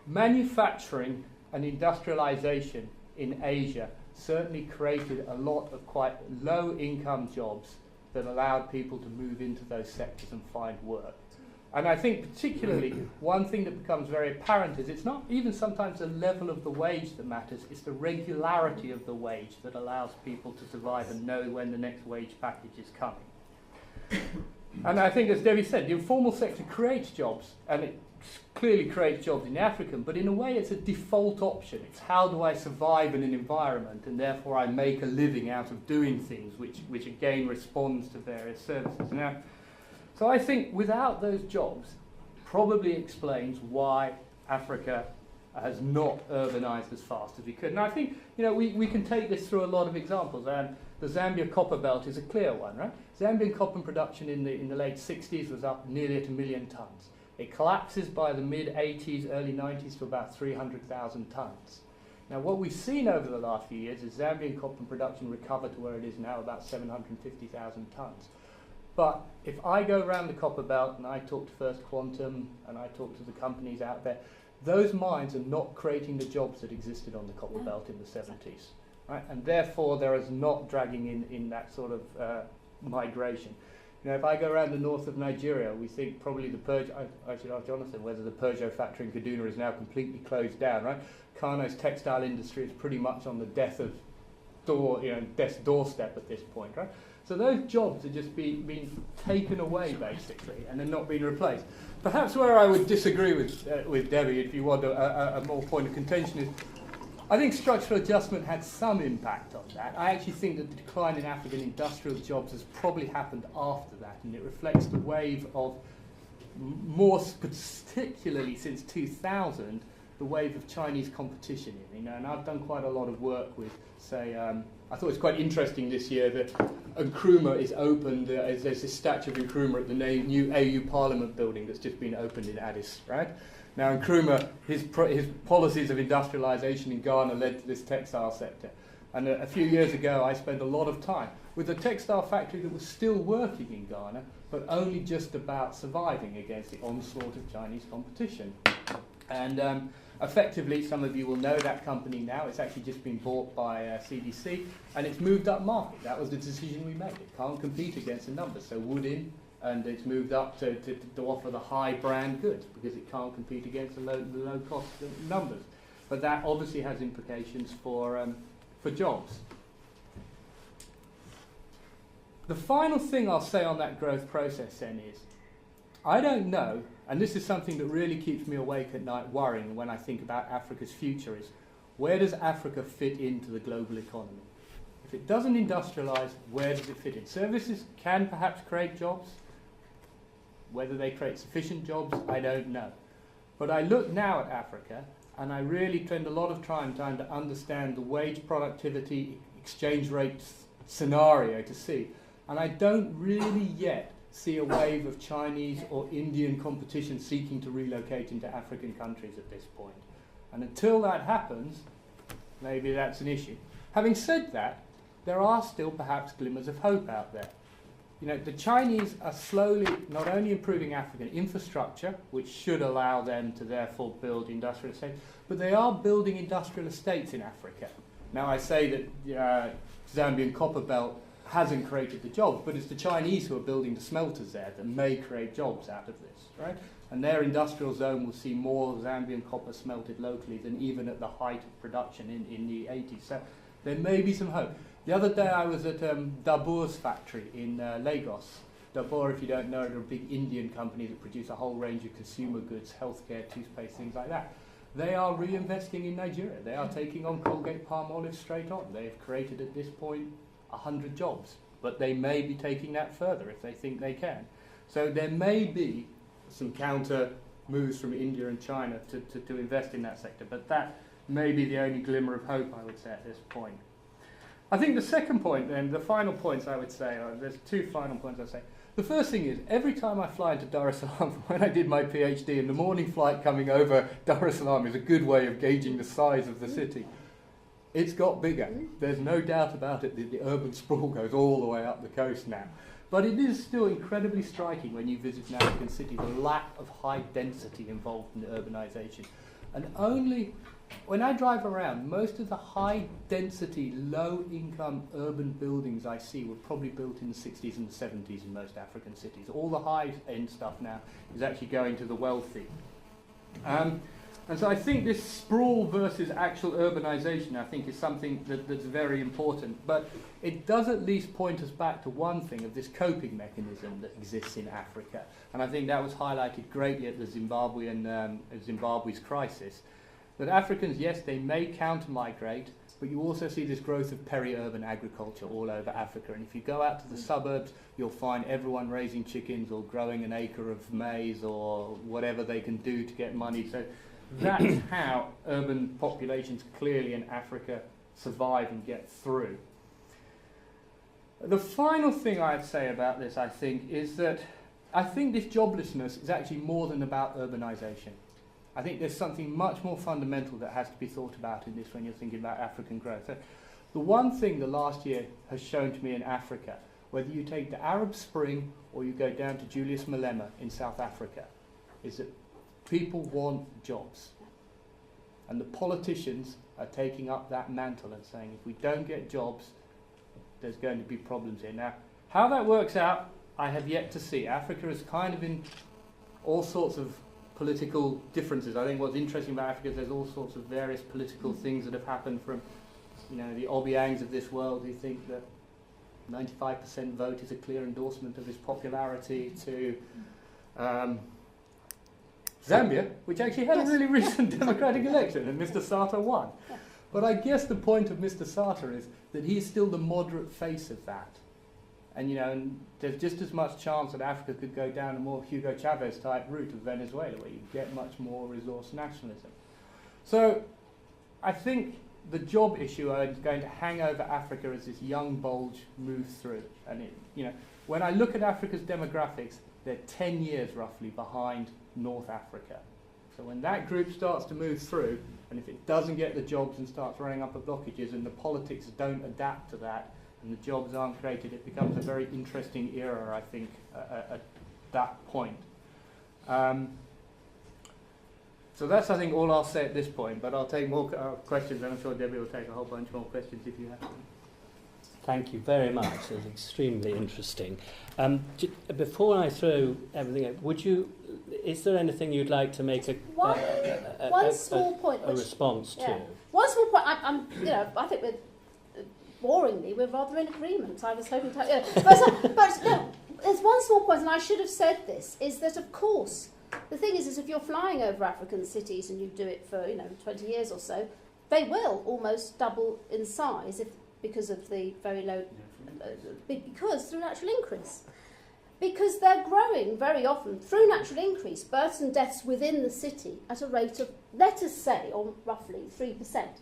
manufacturing and industrialization in Asia certainly created a lot of quite low-income jobs that allowed people to move into those sectors and find work. And I think particularly one thing that becomes very apparent is it's not even sometimes the level of the wage that matters, it's the regularity of the wage that allows people to survive and know when the next wage package is coming. And I think, as Debbie said, the informal sector creates jobs, and it clearly creates jobs in Africa, but in a way it's a default option. It's how do I survive in an environment, and therefore I make a living out of doing things, which again responds to various services. Now, so I think without those jobs, probably explains why Africa has not urbanized as fast as we could. And I think we can take this through a lot of examples. And the Zambia copper belt is a clear one, right? Zambian copper production in the late 60s was up nearly at 1 million tons. It collapses by the mid-80s, early 90s to about 300,000 tons. Now, what we've seen over the last few years is Zambian copper production recover to where it is now, about 750,000 tons. But if I go around the copper belt and I talk to First Quantum and I talk to the companies out there, those mines are not creating the jobs that existed on the copper belt in the 70s. Right? And therefore, there is not dragging in that sort of migration. If I go around the north of Nigeria, we think probably the I should ask Jonathan whether the Peugeot factory in Kaduna is now completely closed down, right? Kano's textile industry is pretty much on the death's doorstep at this point, right? So those jobs are just being taken away, basically, and they're not being replaced. Perhaps where I would disagree with Debbie, if you want a more point of contention, is I think structural adjustment had some impact on that. I actually think that the decline in African industrial jobs has probably happened after that, and it reflects the wave of, more particularly since 2000, the wave of Chinese competition in. And I've done quite a lot of work with, say, I thought it was quite interesting this year that Nkrumah is opened. There's this statue of Nkrumah at the new AU Parliament building that's just been opened in Addis, right? Now, Nkrumah, his policies of industrialization in Ghana led to this textile sector. And a few years ago, I spent a lot of time with a textile factory that was still working in Ghana, but only just about surviving against the onslaught of Chinese competition. And effectively, some of you will know that company now. It's actually just been bought by CDC, and it's moved up market. That was the decision we made. It can't compete against the numbers, so wood in, and it's moved up to offer the high brand goods because it can't compete against the low cost numbers. But that obviously has implications for jobs. The final thing I'll say on that growth process then is, I don't know, and this is something that really keeps me awake at night worrying when I think about Africa's future, is where does Africa fit into the global economy? If it doesn't industrialise, where does it fit in? Services can perhaps create jobs. Whether they create sufficient jobs, I don't know. But I look now at Africa, and I really spend a lot of time trying to understand the wage productivity exchange rate scenario to see. And I don't really yet see a wave of Chinese or Indian competition seeking to relocate into African countries at this point. And until that happens, maybe that's an issue. Having said that, there are still perhaps glimmers of hope out there. the Chinese are slowly not only improving African infrastructure, which should allow them to therefore build industrial estates, but they are building industrial estates in Africa. Now, I say that Zambian copper belt hasn't created the jobs, but it's the Chinese who are building the smelters there that may create jobs out of this, right? And their industrial zone will see more Zambian copper smelted locally than even at the height of production in the 80s. So there may be some hope. The other day I was at Dabur's factory in Lagos. Dabur, if you don't know, are a big Indian company that produce a whole range of consumer goods, healthcare, toothpaste, things like that. They are reinvesting in Nigeria. They are taking on Colgate Palmolive straight on. They have created at this point 100 jobs, but they may be taking that further if they think they can. So there may be some counter moves from India and China to invest in that sector, but that may be the only glimmer of hope, I would say, at this point. I think the second point, then, the final points I would say, there's two final points I'd say. The first thing is, every time I fly into Dar es Salaam, when I did my PhD, and the morning flight coming over Dar es Salaam is a good way of gauging the size of the city. It's got bigger. There's no doubt about it that the urban sprawl goes all the way up the coast now. But it is still incredibly striking when you visit an African city, the lack of high density involved in urbanisation. And only, when I drive around, most of the high density, low income urban buildings I see were probably built in the 60s and the 70s in most African cities. All the high end stuff now is actually going to the wealthy. And so I think this sprawl versus actual urbanisation, I think, is something that's very important. But it does at least point us back to one thing of this coping mechanism that exists in Africa. And I think that was highlighted greatly at the Zimbabwe's crisis. That Africans, yes, they may counter-migrate, but you also see this growth of peri-urban agriculture all over Africa. And if you go out to the suburbs, you'll find everyone raising chickens or growing an acre of maize or whatever they can do to get money. So that's how urban populations clearly in Africa survive and get through. The final thing I'd say about this, I think, is that I think this joblessness is actually more than about urbanisation. I think there's something much more fundamental that has to be thought about in this when you're thinking about African growth. So the one thing the last year has shown to me in Africa, whether you take the Arab Spring or you go down to Julius Malema in South Africa, is that people want jobs. And the politicians are taking up that mantle and saying, if we don't get jobs, there's going to be problems here. Now, how that works out, I have yet to see. Africa is kind of in all sorts of political differences. I think what's interesting about Africa is there's all sorts of various political things that have happened from, the Obiangs of this world who think that 95% vote is a clear endorsement of his popularity to Zambia, which actually had a really recent democratic election, and Mr. Sata won. But I guess the point of Mr. Sata is that he's still the moderate face of that. And, and there's just as much chance that Africa could go down a more Hugo Chavez type route of Venezuela, where you get much more resource nationalism. So I think the job issue is going to hang over Africa as this young bulge moves through. And, when I look at Africa's demographics, they're 10 years roughly behind North Africa. So when that group starts to move through, and if it doesn't get the jobs and starts running up the blockages and the politics don't adapt to that and the jobs aren't created, it becomes a very interesting era, I think, at that point. So that's, I think, all I'll say at this point, but I'll take more questions, and I'm sure Debbie will take a whole bunch more questions if you have them. Thank you very much. It was extremely interesting. Before I throw everything out, is there anything you'd like to make one small point, a response to? One small point. I think we're rather in agreement. I was hoping to. But no, there's one small point, and I should have said this: is that of course the thing is if you're flying over African cities and you do it for 20 years or so, they will almost double in size because of the very low, because through natural increase. Because they're growing very often through natural increase, births and deaths within the city at a rate of, let us say, on roughly 3%.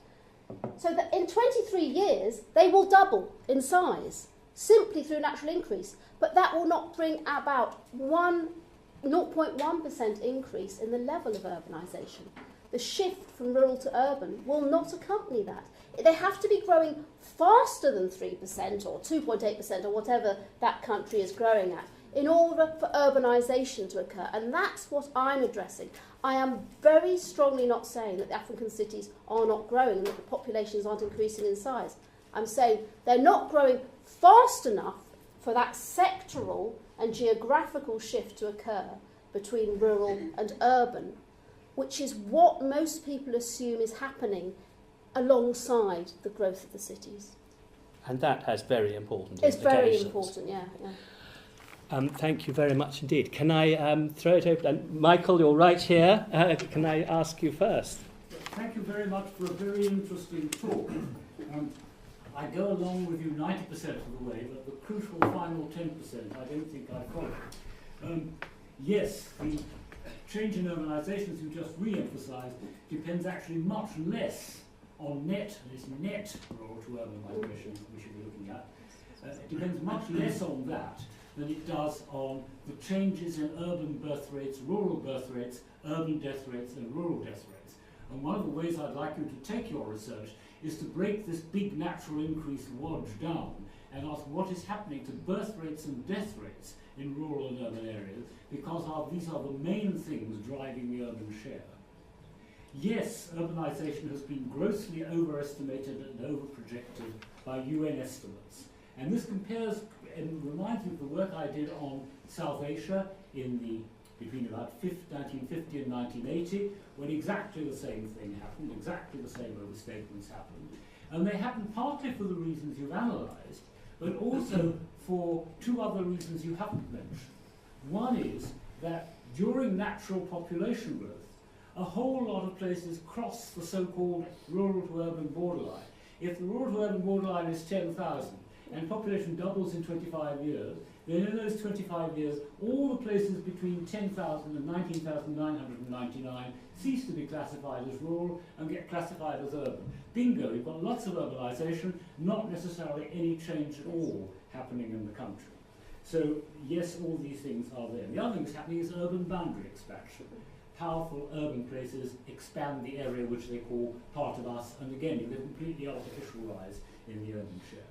So that in 23 years, they will double in size, simply through natural increase. But that will not bring about 0.1% increase in the level of urbanisation. The shift from rural to urban will not accompany that. they have to be growing faster than 3% or 2.8% or whatever that country is growing at in order for urbanisation to occur. And that's what I'm addressing. I am very strongly not saying that the African cities are not growing and that the populations aren't increasing in size. I'm saying they're not growing fast enough for that sectoral and geographical shift to occur between rural and urban, which is what most people assume is happening alongside the growth of the cities. And that has very important It's implications. very important, yeah. Thank you very much indeed. Can I throw it open? Michael, you're right here. Can I ask you first? Thank you very much for a very interesting talk. I go along with you 90% of the way, but the crucial final 10% I don't think I follow. Yes, the change in urbanisation, as you just re-emphasised, depends actually much less on this net rural to urban migration we should be looking at. It depends much less on that than it does on the changes in urban birth rates, rural birth rates, urban death rates and rural death rates. And one of the ways I'd like you to take your research is to break this big natural increase wodge down and ask what is happening to birth rates and death rates in rural and urban areas, because these are the main things driving the urban share. Yes, urbanisation has been grossly overestimated and overprojected by UN estimates. And this compares and reminds me of the work I did on South Asia between about 1950 and 1980, when exactly the same thing happened, exactly the same overstatements happened. And they happened partly for the reasons you've analysed, but also for two other reasons you haven't mentioned. One is that during natural population growth, a whole lot of places cross the so-called rural to urban borderline. If the rural to urban borderline is 10,000 and population doubles in 25 years, then in those 25 years, all the places between 10,000 and 19,999 cease to be classified as rural and get classified as urban. Bingo, we've got lots of urbanisation, not necessarily any change at all happening in the country. So yes, all these things are there. The other thing that's happening is urban boundary expansion. Powerful urban places expand the area which they call part of us, and again, you get a completely artificial rise in the urban share.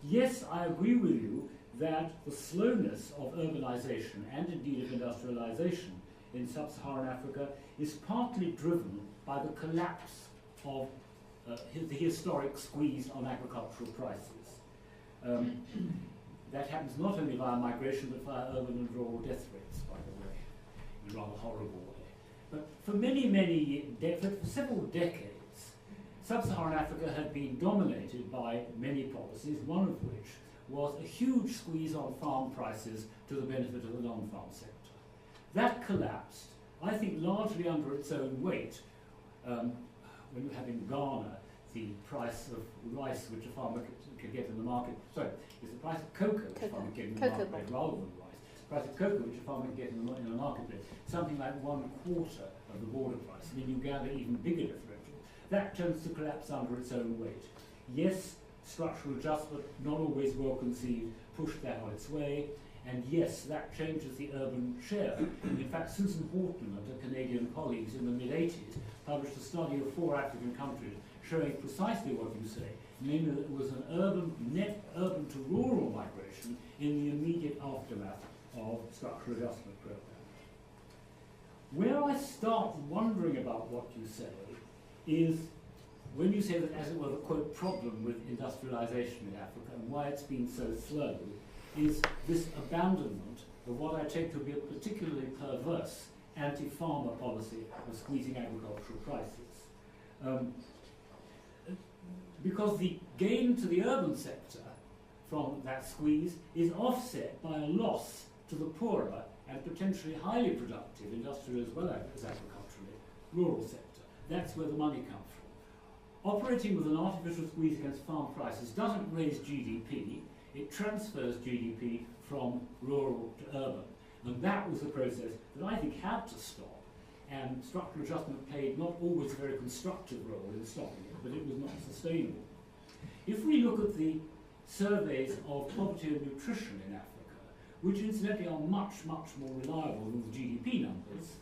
Yes, I agree with you that the slowness of urbanisation and indeed of industrialisation in sub-Saharan Africa is partly driven by the collapse of the historic squeeze on agricultural prices. That happens not only via migration but via urban and rural death rates, by the way, in a rather horrible way. But for for several decades, sub-Saharan Africa had been dominated by many policies, one of which was a huge squeeze on farm prices to the benefit of the non-farm sector. That collapsed, I think, largely under its own weight. When you have in Ghana the price of rice which a farmer could get in the market, sorry, it's the price of cocoa which a farmer could get in the marketplace rather than rice. The price of cocoa which a farmer could get in the marketplace, something like 1/4 of the border price, and then you gather even bigger differential. That tends to collapse under its own weight. Yes, structural adjustment, not always well conceived, pushed that on its way, and yes, that changes the urban share. In fact, Susan Horton and her Canadian colleagues in the mid-80s published a study of 4 African countries showing precisely what you say, namely that it was an net urban to rural migration in the immediate aftermath of structural adjustment programs. Where I start wondering about what you say is when you say that, as it were, the quote problem with industrialisation in Africa and why it's been so slow is this abandonment of what I take to be a particularly perverse anti-farmer policy of squeezing agricultural prices. Because the gain to the urban sector from that squeeze is offset by a loss to the poorer and potentially highly productive, industrial as well as agriculturally, rural sector. That's where the money comes from. Operating with an artificial squeeze against farm prices doesn't raise GDP, it transfers GDP from rural to urban. And that was the process that I think had to stop. And structural adjustment played not always a very constructive role in stopping it, but it was not sustainable. If we look at the surveys of poverty and nutrition in Africa, which incidentally are much, much more reliable than the GDP numbers,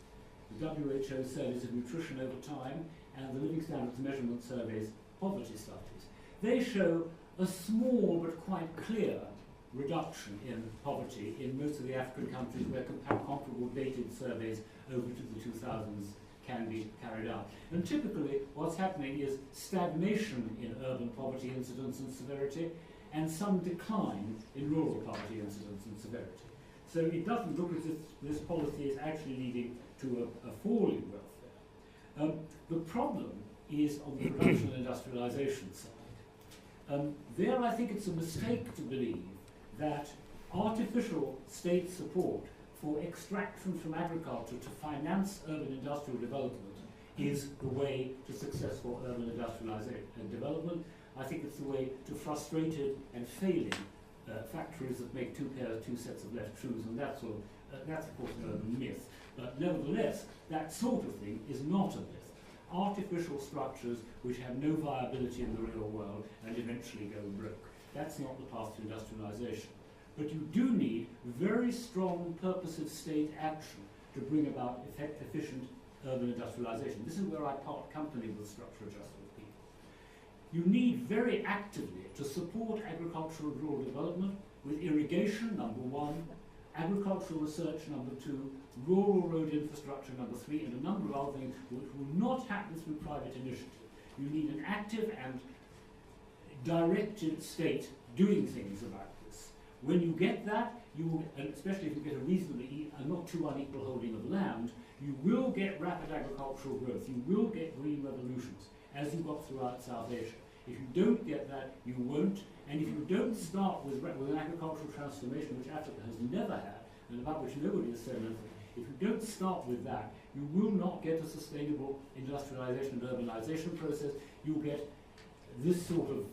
the WHO surveys of nutrition over time and the living standards measurement surveys poverty studies, they show a small but quite clear reduction in poverty in most of the African countries where comparable dated surveys over to the 2000s can be carried out. And typically what's happening is stagnation in urban poverty incidence and severity and some decline in rural poverty incidence and severity. So it doesn't look as if this policy is actually leading to a fall in welfare. The problem is on the production and industrialization side. There I think it's a mistake to believe that artificial state support for extraction from agriculture to finance urban industrial development is the way to successful urban industrialization and development. I think it's the way to frustrated and failing factories that make two sets of left shoes, and that's of course an urban myth. But nevertheless, that sort of thing is not a myth. Artificial structures which have no viability in the real world and eventually go broke. That's not the path to industrialization. But you do need very strong purposive state action to bring about efficient urban industrialization. This is where I part company with structure adjustment people. You need very actively to support agricultural and rural development with irrigation, number one, agricultural research, number two, rural road infrastructure, number three, and a number of other things which will not happen through private initiative. You need an active and directed state doing things about this. When you get that, you will, and especially if you get a reasonably and not too unequal holding of land, you will get rapid agricultural growth. You will get green revolutions, as you got throughout South Asia. If you don't get that, you won't. And if you don't start with an agricultural transformation, which Africa has never had, and about which nobody has said anything, if you don't start with that, you will not get a sustainable industrialization and urbanization process. You'll get this sort of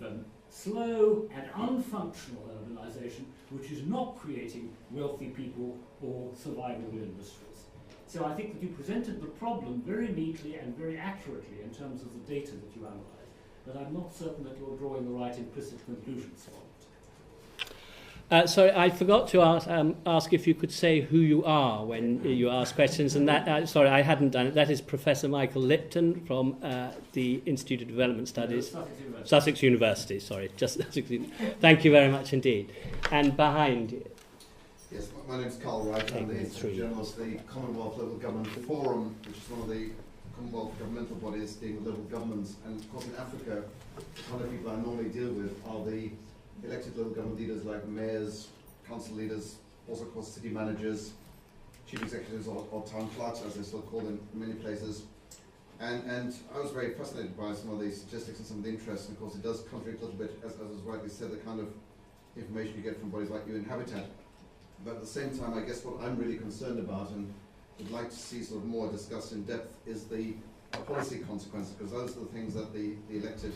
slow and unfunctional urbanization, which is not creating wealthy people or survivable industries. So I think that you presented the problem very neatly and very accurately in terms of the data that you analysed, but I'm not certain that you're drawing the right implicit conclusions from it. Sorry, I forgot to ask if you could say who you are when you ask questions, and that, sorry, I hadn't done it. That is Professor Michael Lipton from the Institute of Development Studies, Sussex University, sorry, just Sussex University. Thank you very much indeed. And behind you. Yes, my name is Carl Wright. I'm the journalist of the Commonwealth Local Government Forum, which is one of the Commonwealth governmental bodies dealing with local governments. And of course in Africa, the kind of people I normally deal with are the elected local government leaders like mayors, council leaders, also of course city managers, chief executives or town clerks as they still call them in many places. And I was very fascinated by some of the statistics and some of the interest, and of course it does contradict a little bit, as was rightly said, the kind of information you get from bodies like you in Habitat. But at the same time, I guess what I'm really concerned about and would like to see sort of more discussed in depth is the policy consequences, because those are the things that the elected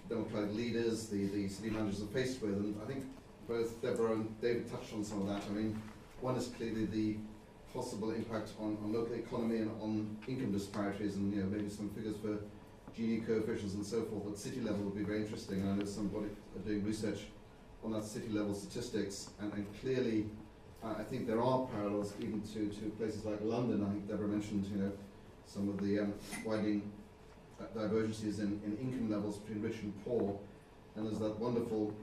democratic leaders, the city managers are faced with. And I think both Deborah and David touched on some of that. I mean, one is clearly the possible impact on local economy and on income disparities, and maybe some figures for Gini coefficients and so forth at city level would be very interesting. And I know somebody doing research on that city level statistics, and clearly I think there are parallels even to places like London. I think Deborah mentioned some of the widening divergences in income levels between rich and poor, and there's that wonderful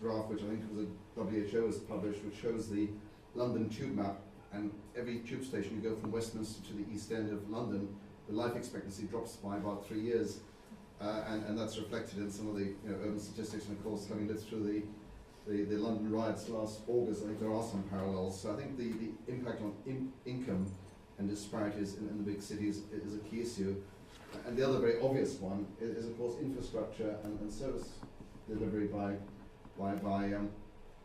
graph which I think was a WHO has published, which shows the London tube map, and every tube station you go from Westminster to the East End of London, the life expectancy drops by about 3 years. And that's reflected in some of the urban statistics, and of course having lived through the London riots last August, I think there are some parallels. So I think the impact on income and disparities in the big cities is a key issue. And the other very obvious one is of course infrastructure and service delivery by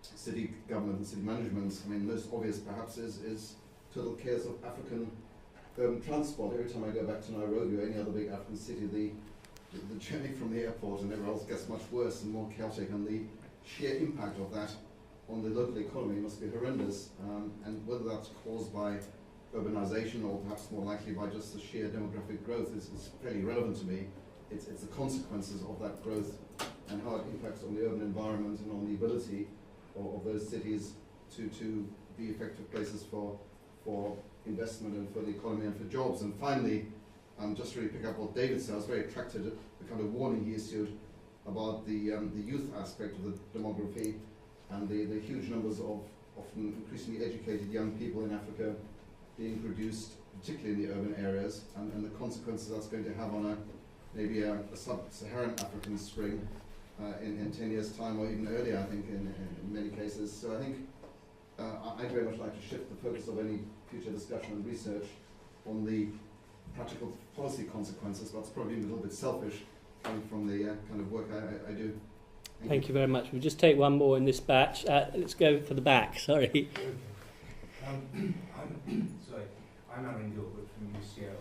city government and city management. I mean, most obvious perhaps is total chaos of African urban transport. Every time I go back to Nairobi or any other big African city, the journey from the airport and everywhere else gets much worse and more chaotic, and the sheer impact of that on the local economy must be horrendous. And whether that's caused by urbanization or perhaps more likely by just the sheer demographic growth is fairly relevant to me. It's the consequences of that growth and how it impacts on the urban environment and on the ability of those cities to be effective places for investment and for the economy and for jobs. And finally, just to really pick up what David said, I was very attracted to the kind of warning he issued about the youth aspect of the demography and the huge numbers of often increasingly educated young people in Africa being produced, particularly in the urban areas, and the consequences that's going to have on maybe a sub-Saharan African spring in 10 years' time, or even earlier, I think, in many cases. So I think I'd very much like to shift the focus of any future discussion and research on the practical policy consequences. That's probably a little bit selfish coming from the kind of work I do. Thank you very much. We'll just take one more in this batch. Let's go for the back, sorry. I'm Alan Gilbert from UCL,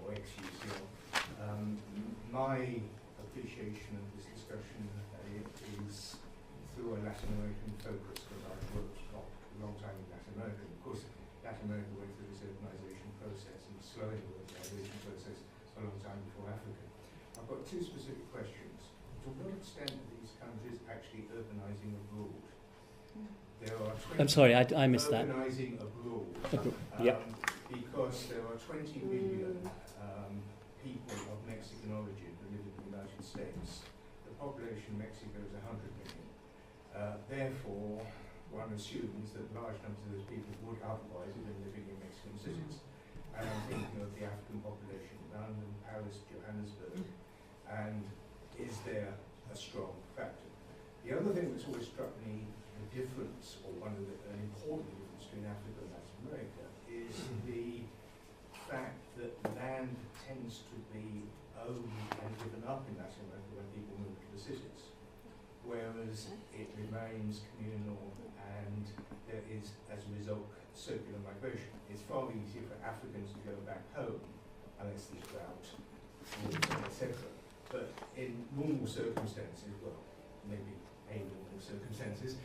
or ex-UCL. My appreciation of this discussion is through a Latin American focus, because I've worked a long time in Latin America. Of course, Latin America went through this urbanization process and slowing the urbanization process a long time before Africa. I've got two specific questions. To what extent are these countries actually urbanizing abroad? There are 20 I'm sorry, I missed that. Urbanizing abroad. Yep. Because there are 20 million people of Mexican origin who live in the United States. The population of Mexico is 100 million. Therefore, one assumes that large numbers of those people would otherwise have been living in Mexican cities. And I'm thinking of the African population in London, Paris, Johannesburg. And is there a strong factor? The other thing that's always struck me, the difference, or an important difference between Africa and Latin America, is the fact that land tends to be owned and given up in Latin America when people move to the cities, whereas it remains communal and there is, as a result, circular migration. It's far easier for Africans to go back home, unless there's drought, etc. But in normal circumstances, well, maybe anormal circumstances,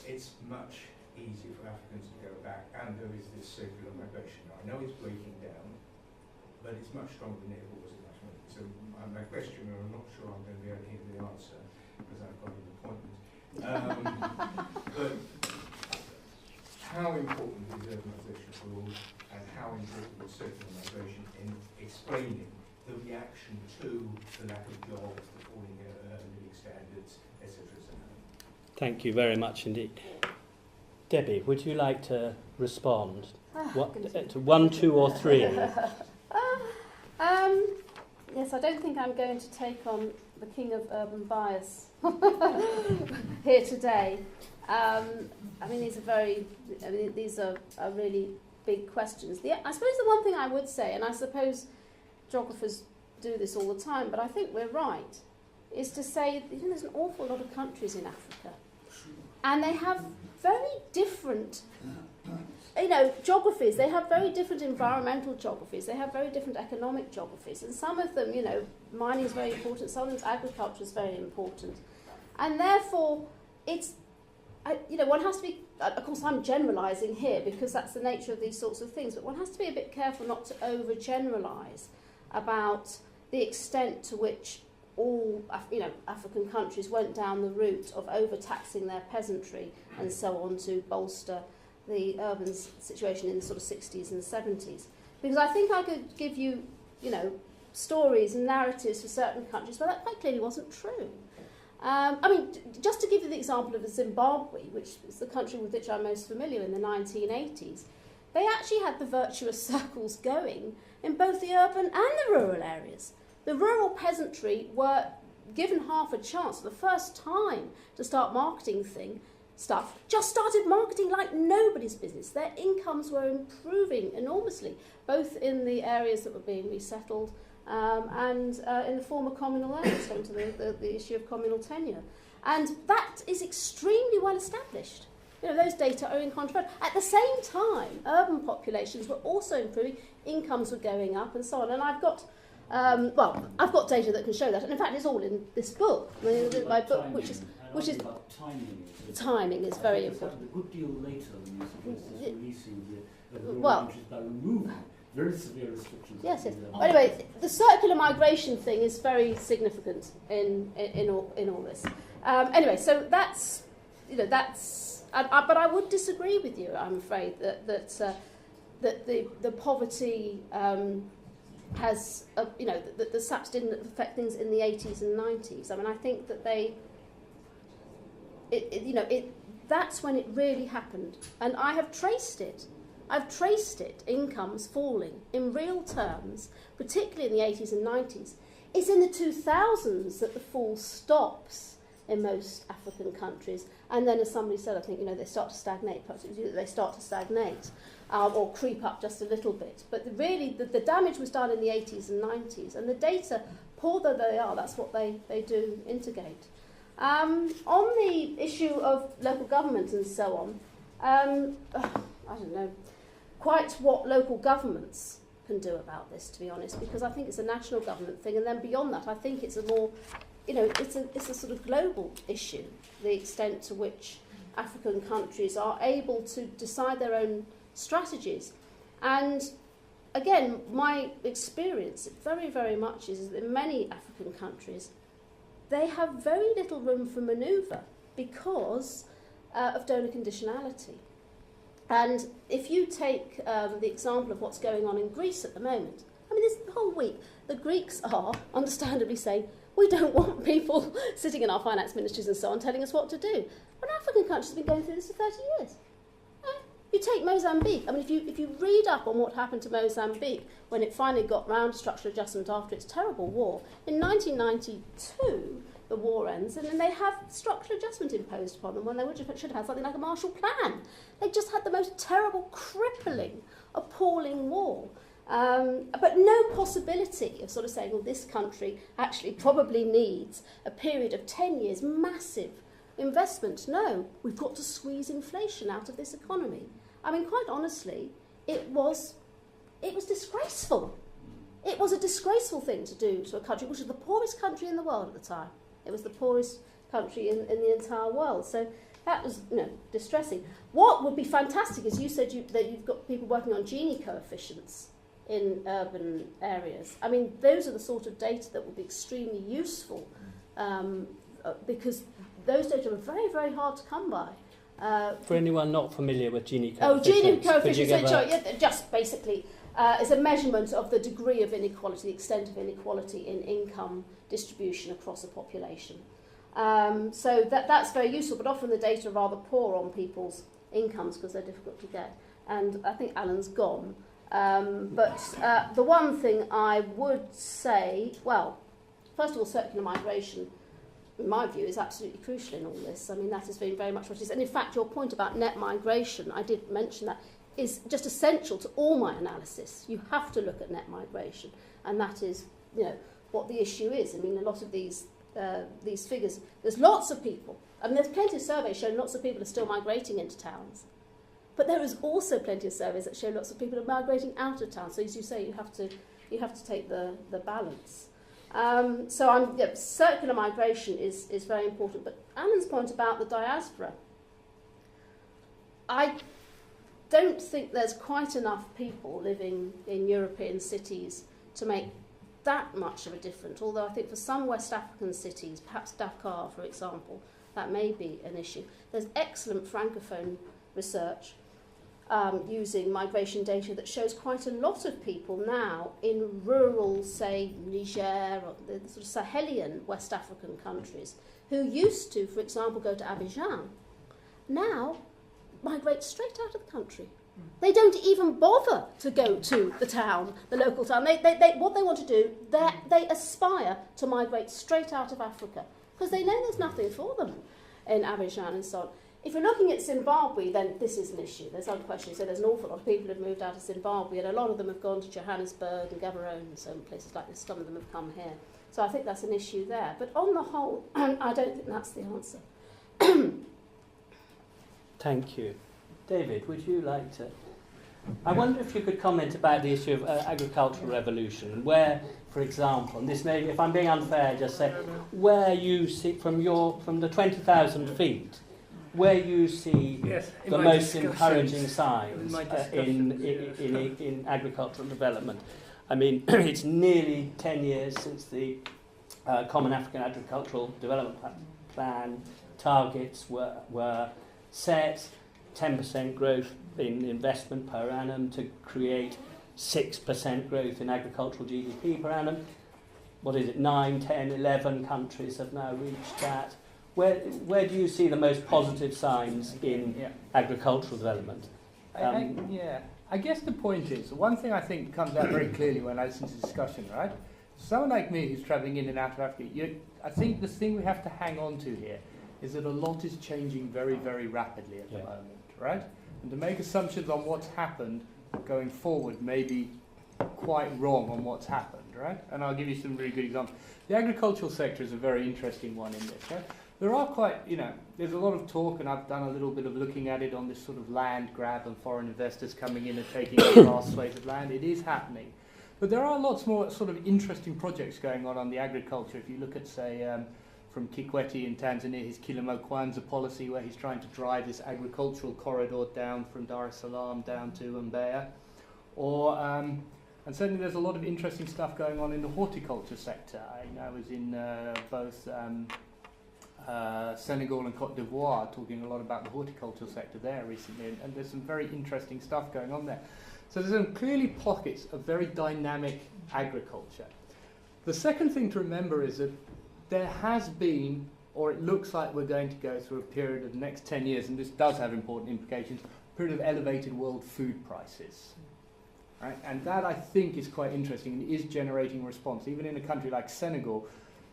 it's much easier for Africans to go back, and there is this circular migration. Now, I know it's breaking down, but it's much stronger than it ever was in Latin America. So my question, and I'm not sure I'm going to be able to hear the answer, because I've got an appointment. But how important is urbanisation abroad, and how important is circular migration in explaining the reaction to the lack of jobs, the falling living standards, etc., etc.? Thank you very much indeed. Debbie, would you like to respond? To 1, 2 or 3? Yes, I don't think I'm going to take on the king of urban bias here today. I mean, these are really big questions. I suppose the one thing I would say, and I suppose geographers do this all the time, but I think we're right, is to say there's an awful lot of countries in Africa, and they have very different geographies. They have very different environmental geographies. They have very different economic geographies. And some of them, mining is very important. Some of them, agriculture is very important. And therefore, it's, one has to be, of course I'm generalising here because that's the nature of these sorts of things, but one has to be a bit careful not to overgeneralise about the extent to which all African countries went down the route of overtaxing their peasantry and so on to bolster the urban situation in the sort of 60s and 70s. Because I think I could give you, stories and narratives for certain countries where that quite clearly wasn't true. Just to give you the example of Zimbabwe, which is the country with which I'm most familiar in the 1980s, they actually had the virtuous circles going in both the urban and the rural areas. The rural peasantry were given half a chance for the first time to start marketing stuff, just started marketing like nobody's business. Their incomes were improving enormously, both in the areas that were being resettled and in the former communal areas, going to the issue of communal tenure. And that is extremely well established. Those data are incontrovertible. At the same time, urban populations were also improving, incomes were going up and so on. And I've got data that can show that. And in fact, it's all in this book, my book, which is timing is very important. A good deal later than you're supposed to releasing by removing very severe restrictions. Yes. Anyway, the circular migration thing is very significant in all this. Anyway, so that's. But I would disagree with you. I'm afraid that the poverty has, the SAPs didn't affect things in the 80s and 90s. I mean, I think that that's when it really happened. And I have traced it. I've traced it, incomes falling in real terms, particularly in the 80s and 90s. It's in the 2000s that the fall stops in most African countries. And then, as somebody said, I think, they start to stagnate. Perhaps they start to stagnate or creep up just a little bit. But really, the damage was done in the 80s and 90s. And the data, poor though they are, that's what they do instigate. On the issue of local government and so on, I don't know quite what local governments can do about this, to be honest, because I think it's a national government thing. And then beyond that, I think it's a more, it's a sort of global issue, the extent to which African countries are able to decide their own strategies. And again, my experience very, very much is that in many African countries, they have very little room for manoeuvre because of donor conditionality. And if you take the example of what's going on in Greece at the moment, I mean, this whole week, the Greeks are understandably saying, we don't want people sitting in our finance ministries and so on telling us what to do. When African countries have been going through this for 30 years. You take Mozambique. I mean, if you read up on what happened to Mozambique when it finally got round to structural adjustment after its terrible war, in 1992, the war ends, and then they have structural adjustment imposed upon them when they should have had something like a Marshall Plan. They just had the most terrible, crippling, appalling war. But no possibility of sort of saying, well, this country actually probably needs a period of 10 years, massive investment. No, we've got to squeeze inflation out of this economy. I mean, quite honestly, it was disgraceful. It was a disgraceful thing to do to a country which was the poorest country in the world at the time. It was the poorest country in the entire world. So that was, distressing. What would be fantastic is you said that you've got people working on Gini coefficients in urban areas. I mean, those are the sort of data that would be extremely useful because those data are very, very hard to come by. For anyone not familiar with Gini coefficients. Oh, Gini coefficients, just basically is a measurement of the degree of inequality, the extent of inequality in income distribution across a population. So that's very useful, but often the data are rather poor on people's incomes because they're difficult to get. And I think Alan's gone. But the one thing I would say, well, first of all, circular migration, in my view, is absolutely crucial in all this. I mean, that has been very much what it is. And in fact, your point about net migration, I did mention that, is just essential to all my analysis. You have to look at net migration. And that is, what the issue is. I mean, a lot of these figures, there's lots of people. I mean, there's plenty of surveys showing lots of people are still migrating into towns. But there is also plenty of surveys that show lots of people are migrating out of town. So as you say, you have to take the balance. Circular migration is very important. But Alan's point about the diaspora, I don't think there's quite enough people living in European cities to make that much of a difference. Although I think for some West African cities, perhaps Dakar, for example, that may be an issue. There's excellent francophone research using migration data that shows quite a lot of people now in rural, say, Niger, or the sort of Sahelian West African countries, who used to, for example, go to Abidjan, now migrate straight out of the country. They don't even bother to go to the town, the local town. What they want to do, they aspire to migrate straight out of Africa because they know there's nothing for them in Abidjan and so on. If you're looking at Zimbabwe, then this is an issue. There's unquestionably. So there's an awful lot of people who have moved out of Zimbabwe, and a lot of them have gone to Johannesburg and Gaborone and so on, places like this. Some of them have come here. So I think that's an issue there. But on the whole, I don't think that's the answer. Thank you. David, would you like to... I wonder if you could comment about the issue of agricultural revolution, and where, for example, and this may, if I'm being unfair, just say, where you see, from the 20,000 feet, where you see the most encouraging signs in agricultural development. I mean, it's nearly 10 years since the Common African Agricultural Development Plan targets were set, 10% growth in investment per annum to create 6% growth in agricultural GDP per annum. What is it, 9, 10, 11 countries have now reached that. Where do you see the most positive signs in agricultural development? I guess the point is, one thing I think comes out very clearly when I listen to discussion, right? Someone like me who's travelling in and out of Africa, I think the thing we have to hang on to here is that a lot is changing very, very rapidly at the moment, right? And to make assumptions on what's happened going forward may be quite wrong on what's happened, right? And I'll give you some really good examples. The agricultural sector is a very interesting one in this, right? There are quite, there's a lot of talk, and I've done a little bit of looking at it on this sort of land grab and foreign investors coming in and taking vast swathes of land. It is happening. But there are lots more sort of interesting projects going on the agriculture. If you look at, say, from Kikwete in Tanzania, his Kilimo Kwanza policy, where he's trying to drive this agricultural corridor down from Dar es Salaam down to Mbeya. Or, and certainly there's a lot of interesting stuff going on in the horticulture sector. I was in both Senegal and Cote d'Ivoire talking a lot about the horticultural sector there recently, and there's some very interesting stuff going on there. So there's some clearly pockets of very dynamic agriculture. The second thing to remember is that there has been, or it looks like we're going to go through a period of the next 10 years, and this does have important implications, a period of elevated world food prices. Right? And that, I think, is quite interesting and is generating a response. Even in a country like Senegal,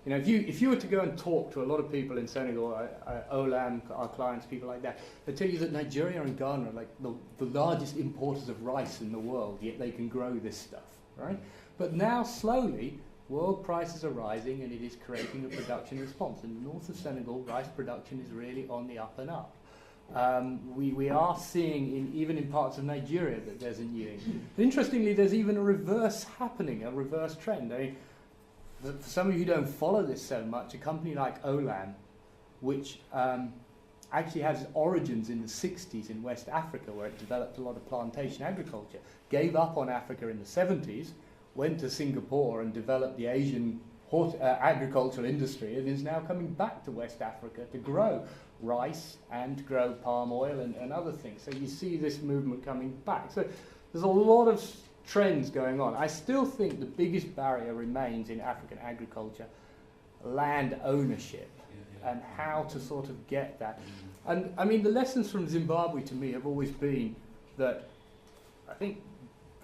if you were to go and talk to a lot of people in Senegal, Olam, our clients, people like that, they tell you that Nigeria and Ghana are like the largest importers of rice in the world, yet they can grow this stuff, right? But now, slowly, world prices are rising and it is creating a production response. In the north of Senegal, rice production is really on the up and up. We are seeing, even in parts of Nigeria, that there's a newing. But interestingly, there's even a reverse happening, a reverse trend. I mean, for some of you who don't follow this so much, a company like Olam, which actually has its origins in the 60s in West Africa, where it developed a lot of plantation agriculture, gave up on Africa in the 70s, went to Singapore and developed the Asian agricultural industry, and is now coming back to West Africa to grow rice and grow palm oil and other things. So you see this movement coming back. So there's a lot of trends going on. I still think the biggest barrier remains in African agriculture, land ownership, and how to sort of get that. And I mean, the lessons from Zimbabwe to me have always been that, I think,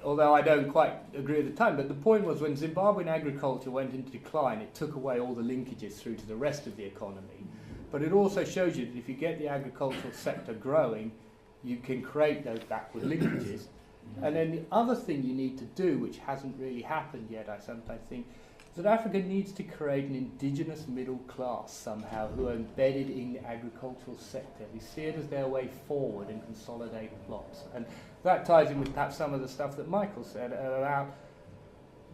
although I don't quite agree at the time, but the point was when Zimbabwean agriculture went into decline, it took away all the linkages through to the rest of the economy. But it also shows you that if you get the agricultural sector growing, you can create those backward linkages. And then the other thing you need to do, which hasn't really happened yet, I sometimes think, is that Africa needs to create an indigenous middle class somehow who are embedded in the agricultural sector, who see it as their way forward and consolidate plots. And that ties in with perhaps some of the stuff that Michael said about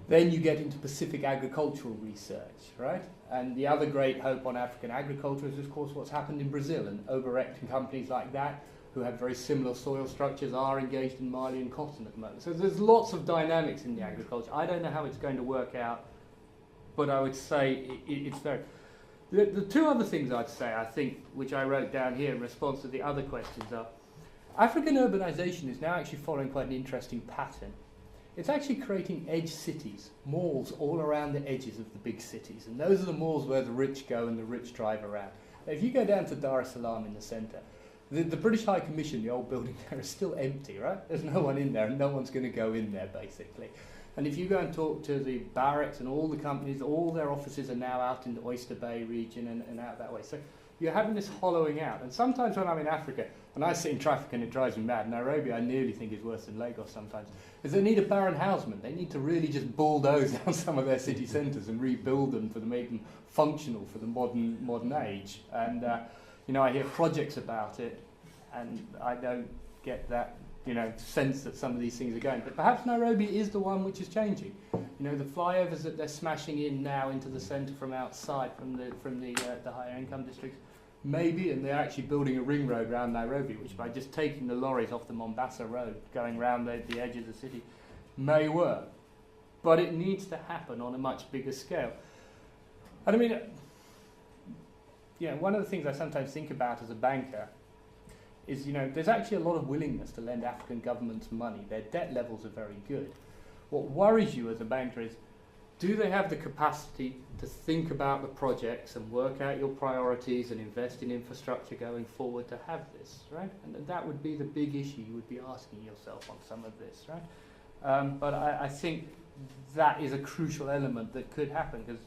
then you get into Pacific agricultural research, right? And the other great hope on African agriculture is, of course, what's happened in Brazil, and Oberect and companies like that, who have very similar soil structures, are engaged in Mali and cotton at the moment. So there's lots of dynamics in the agriculture. I don't know how it's going to work out, but I would say it's very... The two other things I'd say, I think, which I wrote down here in response to the other questions are, African urbanization is now actually following quite an interesting pattern. It's actually creating edge cities, malls all around the edges of the big cities. And those are the malls where the rich go and the rich drive around. Now, if you go down to Dar es Salaam in the centre, the British High Commission, the old building there, is still empty, right? There's no one in there, and no one's going to go in there, basically. And if you go and talk to the barracks and all the companies, all their offices are now out in the Oyster Bay region and out that way. So you're having this hollowing out. And sometimes when I'm in Africa, and I sit in traffic and it drives me mad, Nairobi I nearly think is worse than Lagos sometimes, is they need a barren housement. They need to really just bulldoze down some of their city centres and rebuild them to make them functional for the modern age. And I hear projects about it, and I don't get that sense that some of these things are going. But perhaps Nairobi is the one which is changing. The flyovers that they're smashing in now into the centre from outside, from the higher income districts, maybe, and they're actually building a ring road around Nairobi, which by just taking the lorries off the Mombasa road, going round the edge of the city, may work. But it needs to happen on a much bigger scale. And I mean, one of the things I sometimes think about as a banker is, there's actually a lot of willingness to lend African governments money. Their debt levels are very good. What worries you as a banker is, do they have the capacity to think about the projects and work out your priorities and invest in infrastructure going forward to have this, right? And that would be the big issue you would be asking yourself on some of this, right? But I think that is a crucial element that could happen, because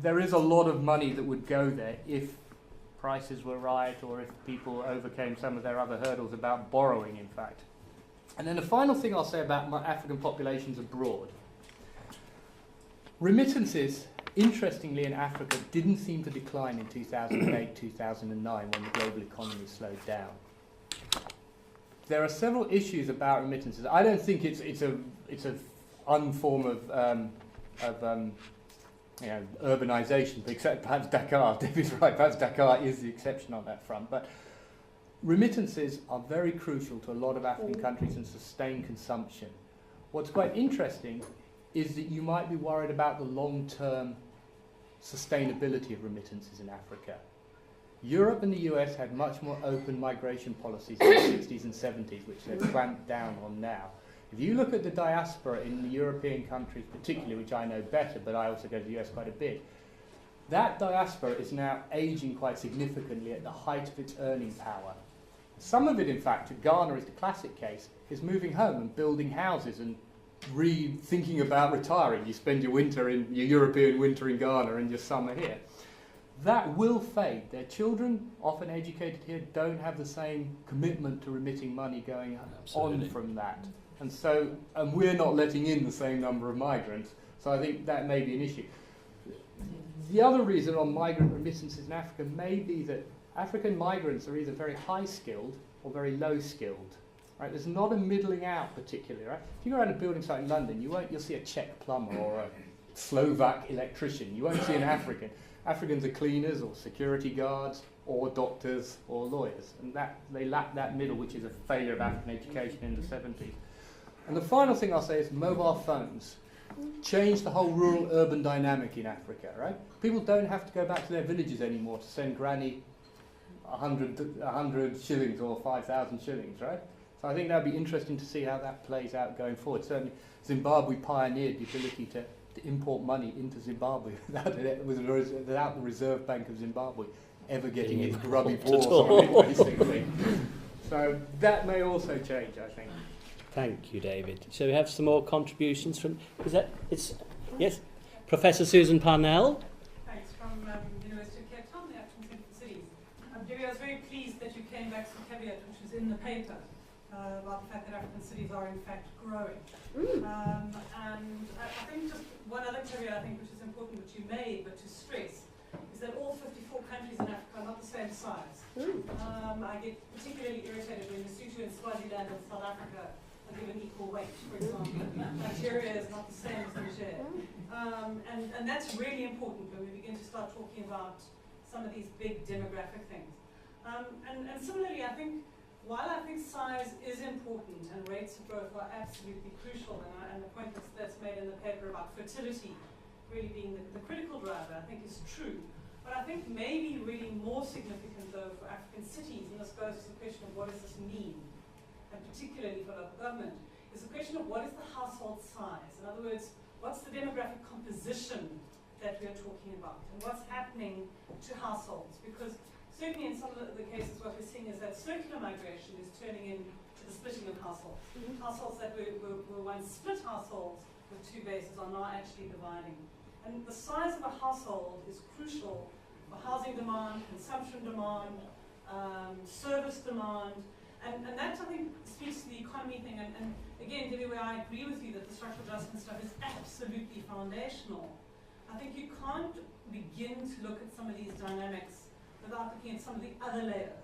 there is a lot of money that would go there if prices were right, or if people overcame some of their other hurdles about borrowing, in fact. And then the final thing I'll say about African populations abroad. Remittances, interestingly, in Africa didn't seem to decline in 2008, 2009 when the global economy slowed down. There are several issues about remittances. I don't think it's a unform of urbanisation, except perhaps Dakar. David's right, perhaps Dakar is the exception on that front. But remittances are very crucial to a lot of African countries and sustain consumption. What's quite interesting is that you might be worried about the long-term sustainability of remittances in Africa. Europe and the US had much more open migration policies in the 60s and 70s, which they've clamped down on now. If you look at the diaspora in the European countries particularly, which I know better, but I also go to the US quite a bit, that diaspora is now aging quite significantly at the height of its earning power. Some of it, in fact, Ghana is the classic case, is moving home and building houses and rethinking about retiring. You spend your European winter in Ghana and your summer here. That will fade. Their children, often educated here, don't have the same commitment to remitting money going on from that. And so, we're not letting in the same number of migrants, so I think that may be an issue. The other reason on migrant remittances in Africa may be that African migrants are either very high-skilled or very low-skilled. Right? There's not a middling out particularly. Right? If you go around a building site in London, you'll see a Czech plumber or a Slovak electrician. You won't see an African. Africans are cleaners or security guards or doctors or lawyers, and that they lack that middle, which is a failure of African education in the 70s. And the final thing I'll say is mobile phones change the whole rural-urban dynamic in Africa. Right? People don't have to go back to their villages anymore to send granny 100 shillings or 5,000 shillings. Right? So I think that would be interesting to see how that plays out going forward. Certainly, Zimbabwe pioneered the ability to import money into Zimbabwe without the Reserve Bank of Zimbabwe ever getting into grubby wars, basically. So that may also change, I think. Thank you, David. So we have some more contributions from... Yes? Professor Susan Parnell. Thanks, from University of Cape Town, the African Central Cities. Debbie, I was very pleased that you came back to the caveat which was in the paper about the fact that African cities are in fact growing. And I think just one other caveat which is important, which you made, but to stress, is that all 54 countries in Africa are not the same size. I get particularly irritated when Lesotho and Swaziland and South Africa are given equal weight, for example. Nigeria is not the same as Niger. And that's really important when we begin to start talking about some of these big demographic things. And similarly, I think, while I think size is important and rates of growth are absolutely crucial, and the point that's made in the paper about fertility really being the critical driver, I think is true. But I think maybe really more significant, though, for African cities, and this goes to the question of what does this mean, and particularly for local government, is the question of what is the household size? In other words, what's the demographic composition that we're talking about, and what's happening to households? Because certainly in some of the cases what we're seeing is that circular migration is turning into the splitting of households. Households that were once split households with two bases are now actually dividing. And the size of a household is crucial for housing demand, consumption demand, service demand, and that I think speaks to the economy thing. And again, Debbie, where I agree with you that the structural adjustment stuff is absolutely foundational. I think you can't begin to look at some of these dynamics without looking at some of the other layers.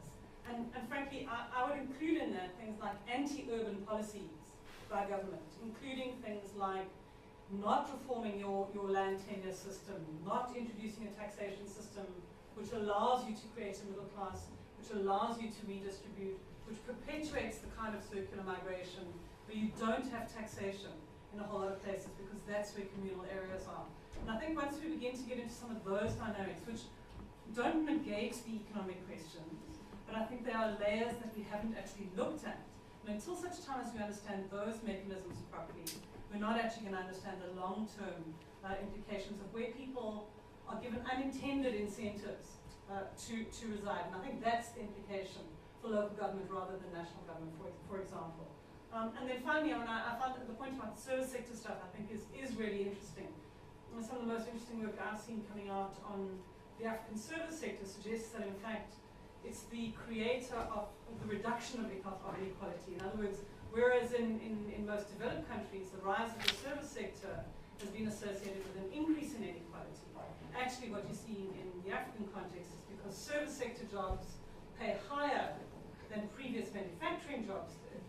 And frankly, I would include in that things like anti-urban policies by government, including things like not reforming your land tenure system, not introducing a taxation system which allows you to create a middle class, which allows you to redistribute, which perpetuates the kind of circular migration where you don't have taxation in a whole lot of places because that's where communal areas are. And I think once we begin to get into some of those dynamics, which don't negate the economic questions, but I think there are layers that we haven't actually looked at. And until such time as we understand those mechanisms properly, we're not actually going to understand the long-term implications of where people are given unintended incentives to reside. And I think that's the implication for local government rather than national government, for example. And then finally, I found that the point about the service sector stuff, I think, is really interesting. And some of the most interesting work I've seen coming out on the African service sector suggests that, in fact, it's the creator of the reduction of inequality. In other words, whereas in most developed countries, the rise of the service sector has been associated with an increase in inequality. Actually, what you see in the African context is because service sector jobs pay higher than previous manufacturing jobs did.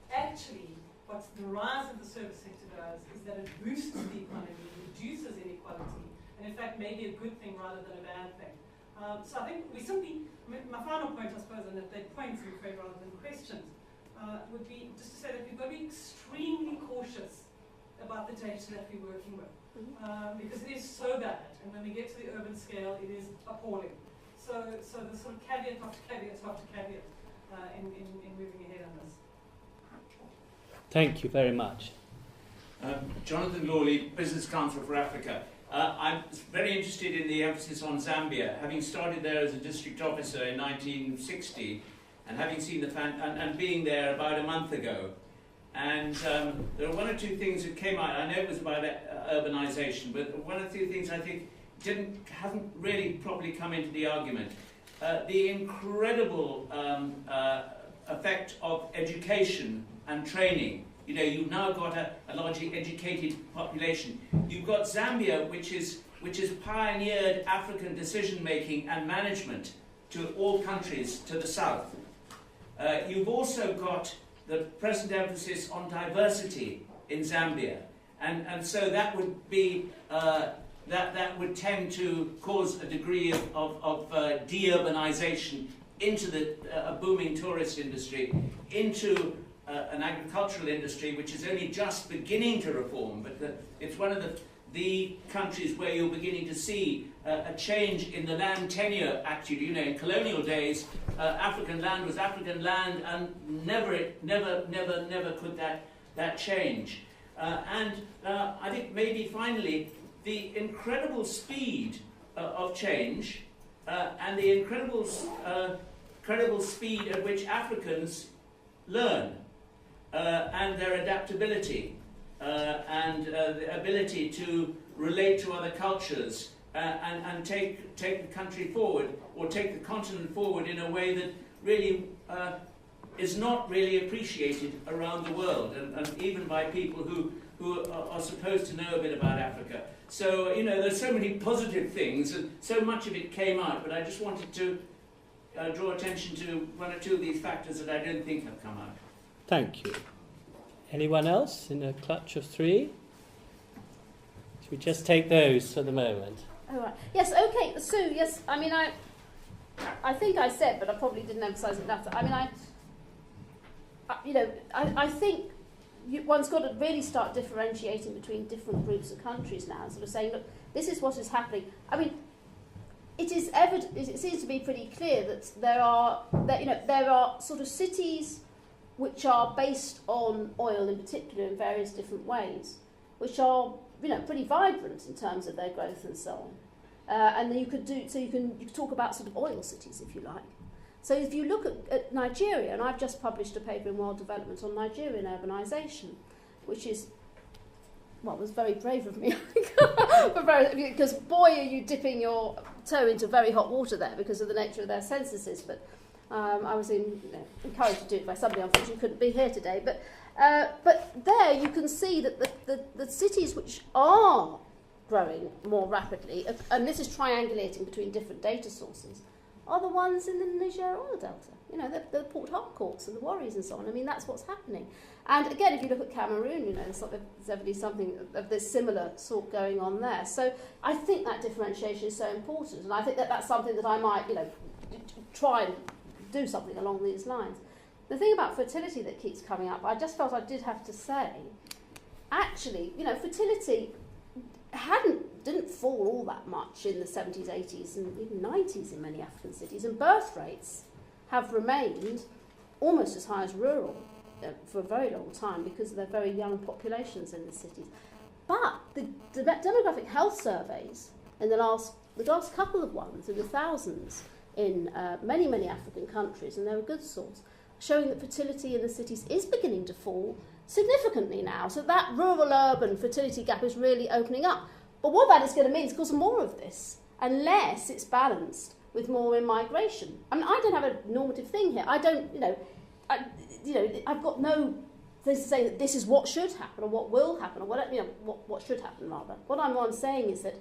Actually, what the rise of the service sector does is that it boosts the economy, reduces inequality, and in fact may be a good thing rather than a bad thing. So I think we simply, my final point, I suppose, and that points I'm afraid rather than questions, would be just to say that we've got to be extremely cautious about the data that we're working with, because it is so bad, and when we get to the urban scale, it is appalling. So the sort of caveat after caveat after caveat in moving ahead on this. Thank you very much. Jonathan Lawley, Business Council for Africa. I'm very interested in the emphasis on Zambia, having started there as a district officer in 1960, and having seen and being there about a month ago. And there are one or two things that came out. I know it was about urbanization, but one or two things I think haven't really properly come into the argument. The incredible effect of education and training. You know, you've now got a largely educated population. You've got Zambia, which has pioneered African decision-making and management to all countries to the south. You've also got the present emphasis on diversity in Zambia, and so that would be that would tend to cause a degree of de-urbanization into a booming tourist industry, into an agricultural industry which is only just beginning to reform, but it's one of the countries where you're beginning to see a change in the land tenure attitude. You know, in colonial days, African land was African land, and never could that change. And I think maybe finally, the incredible speed of change and the incredible speed at which Africans learn and their adaptability and the ability to relate to other cultures and take the country forward, or take the continent forward in a way that really is not really appreciated around the world, and even by people who are supposed to know a bit about Africa. So, you know, there's so many positive things, and so much of it came out, but I just wanted to draw attention to one or two of these factors that I don't think have come out. Thank you. Anyone else in a clutch of three? Should we just take those for the moment? Oh, right. Yes, okay. So, yes, I mean, I think I said, but I probably didn't emphasise it enough. I mean, I think one's got to really start differentiating between different groups of countries now, and sort of saying, look, this is what is happening. I mean, it is evident. It seems to be pretty clear that there are sort of cities which are based on oil in particular in various different ways, which are, you know, pretty vibrant in terms of their growth and so on. And then you could talk about sort of oil cities, if you like. So if you look at Nigeria, and I've just published a paper in World Development on Nigerian urbanisation, which is, well, it was very brave of me, because boy, are you dipping your toe into very hot water there because of the nature of their censuses. But I was encouraged to do it by somebody, unfortunately couldn't be here today. But there you can see that the cities which are growing more rapidly, and this is triangulating between different data sources, are the ones in the Niger oil delta. You know, the Port Harcourts and the Warris and so on. I mean, that's what's happening. And again, if you look at Cameroon, you know, there's definitely something of this similar sort going on there. So I think that differentiation is so important, and I think that that's something that I might, you know, try and do something along these lines. The thing about fertility that keeps coming up, I just felt I did have to say, actually, you know, fertility didn't fall all that much in the 70s, 80s, and even 90s in many African cities, and birth rates have remained almost as high as rural for a very long time because of their very young populations in the cities. But the demographic health surveys in the last couple of ones, in the thousands, in many African countries, and they're a good source, showing that fertility in the cities is beginning to fall significantly now. So that rural-urban fertility gap is really opening up. But what that is going to mean is, of course, more of this, unless it's balanced with more in-migration. I mean, I don't have a normative thing here. I don't, I've got no thing to say that this is what should happen or what will happen or what should happen, rather. What I'm saying is that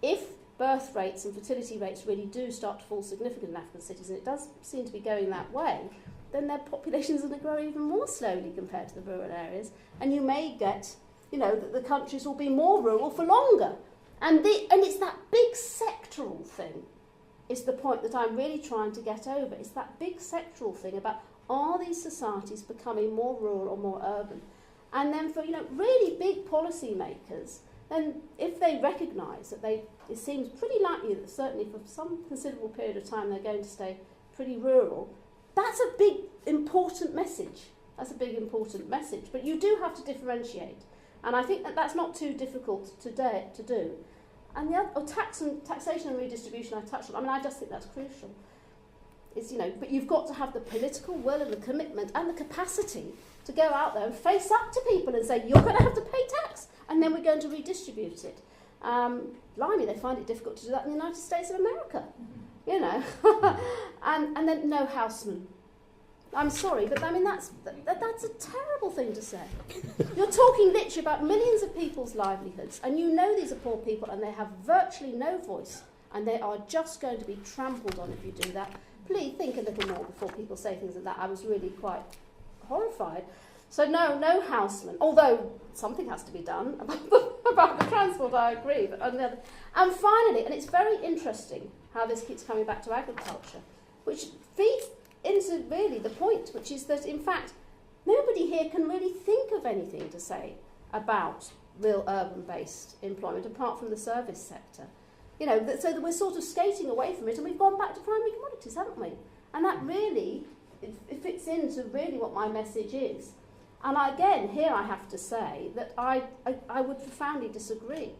if birth rates and fertility rates really do start to fall significantly in African cities, and it does seem to be going that way, then their populations are going to grow even more slowly compared to the rural areas, and you may get, that the countries will be more rural for longer. And it's that big sectoral thing is the point that I'm really trying to get over. It's that big sectoral thing about, are these societies becoming more rural or more urban? And then for, really big policy makers, then if they recognise that it seems pretty likely that certainly for some considerable period of time they're going to stay pretty rural, that's a big, important message. That's a big, important message. But you do have to differentiate. And I think that that's not too difficult to do. And the other, taxation and redistribution I touched on, I just think that's crucial. But you've got to have the political will and the commitment and the capacity to go out there and face up to people and say, you're going to have to pay tax, and then we're going to redistribute it. Blimey, they find it difficult to do that in the United States of America, and then no houseman. I'm sorry, but that's a terrible thing to say. You're talking literally about millions of people's livelihoods, and these are poor people, and they have virtually no voice, and they are just going to be trampled on if you do that. Please think a little more before people say things like that. I was really quite horrified. So no houseman, although something has to be done about the transport, I agree. But and finally, and it's very interesting how this keeps coming back to agriculture, which feeds into really the point, which is that, in fact, nobody here can really think of anything to say about real urban-based employment apart from the service sector. So that we're sort of skating away from it, and we've gone back to primary commodities, haven't we? And that really, it fits into really what my message is. And again, here I have to say that I would profoundly disagree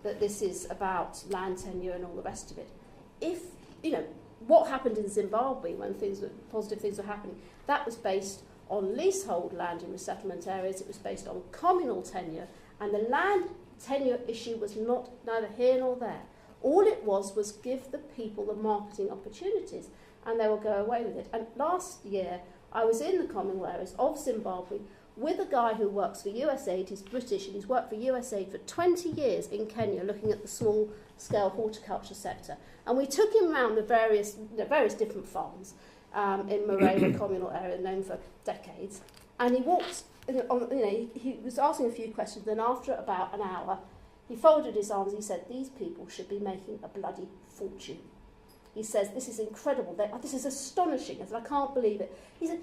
that this is about land tenure and all the rest of it. If, what happened in Zimbabwe when positive things were happening, that was based on leasehold land in resettlement areas. It was based on communal tenure, and the land tenure issue was neither here nor there. All it was give the people the marketing opportunities, and they will go away with it. And last year, I was in the communal areas of Zimbabwe with a guy who works for USAID. He's British, and he's worked for USAID for 20 years in Kenya, looking at the small-scale horticulture sector. And we took him around the various different farms in Moreira communal area, known for decades. And he walked, he was asking a few questions. Then after about an hour, he folded his arms. He said, "These people should be making a bloody fortune." He says, "This is incredible. This is astonishing." I said, "I can't believe it." He said,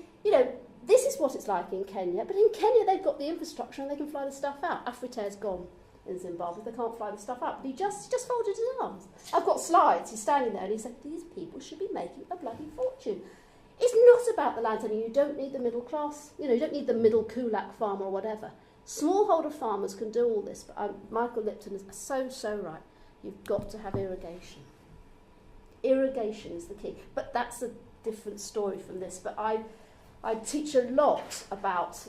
this is what it's like in Kenya, but in Kenya they've got the infrastructure and they can fly the stuff out. Afritair's gone in Zimbabwe. They can't fly the stuff out. But he just folded his arms. I've got slides. He's standing there and he said, "These people should be making a bloody fortune." It's not about the land tenure. You don't need the middle class. You don't need the middle kulak farmer or whatever. Smallholder farmers can do all this, but Michael Lipton is so right. You've got to have irrigation. Irrigation is the key. But that's a different story from this. But I teach a lot about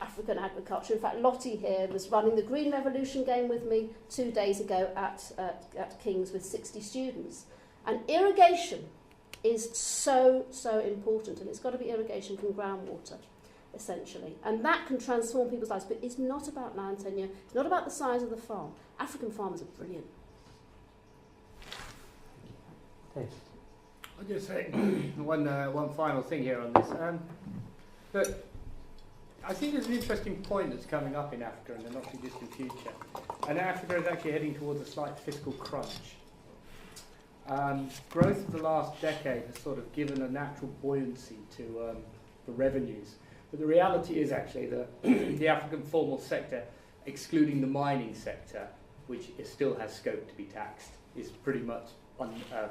African agriculture. In fact, Lottie here was running the Green Revolution game with me 2 days ago at King's with 60 students. And irrigation is so important, and it's got to be irrigation from groundwater, essentially. And that can transform people's lives, but it's not about land tenure. It's not about the size of the farm. African farmers are brilliant. Thanks. I'll just say one final thing here on this. But I think there's an interesting point that's coming up in Africa in the not too distant future. And Africa is actually heading towards a slight fiscal crunch. Growth of the last decade has sort of given a natural buoyancy to the revenues. But the reality is actually that the African formal sector, excluding the mining sector, which still has scope to be taxed, is pretty much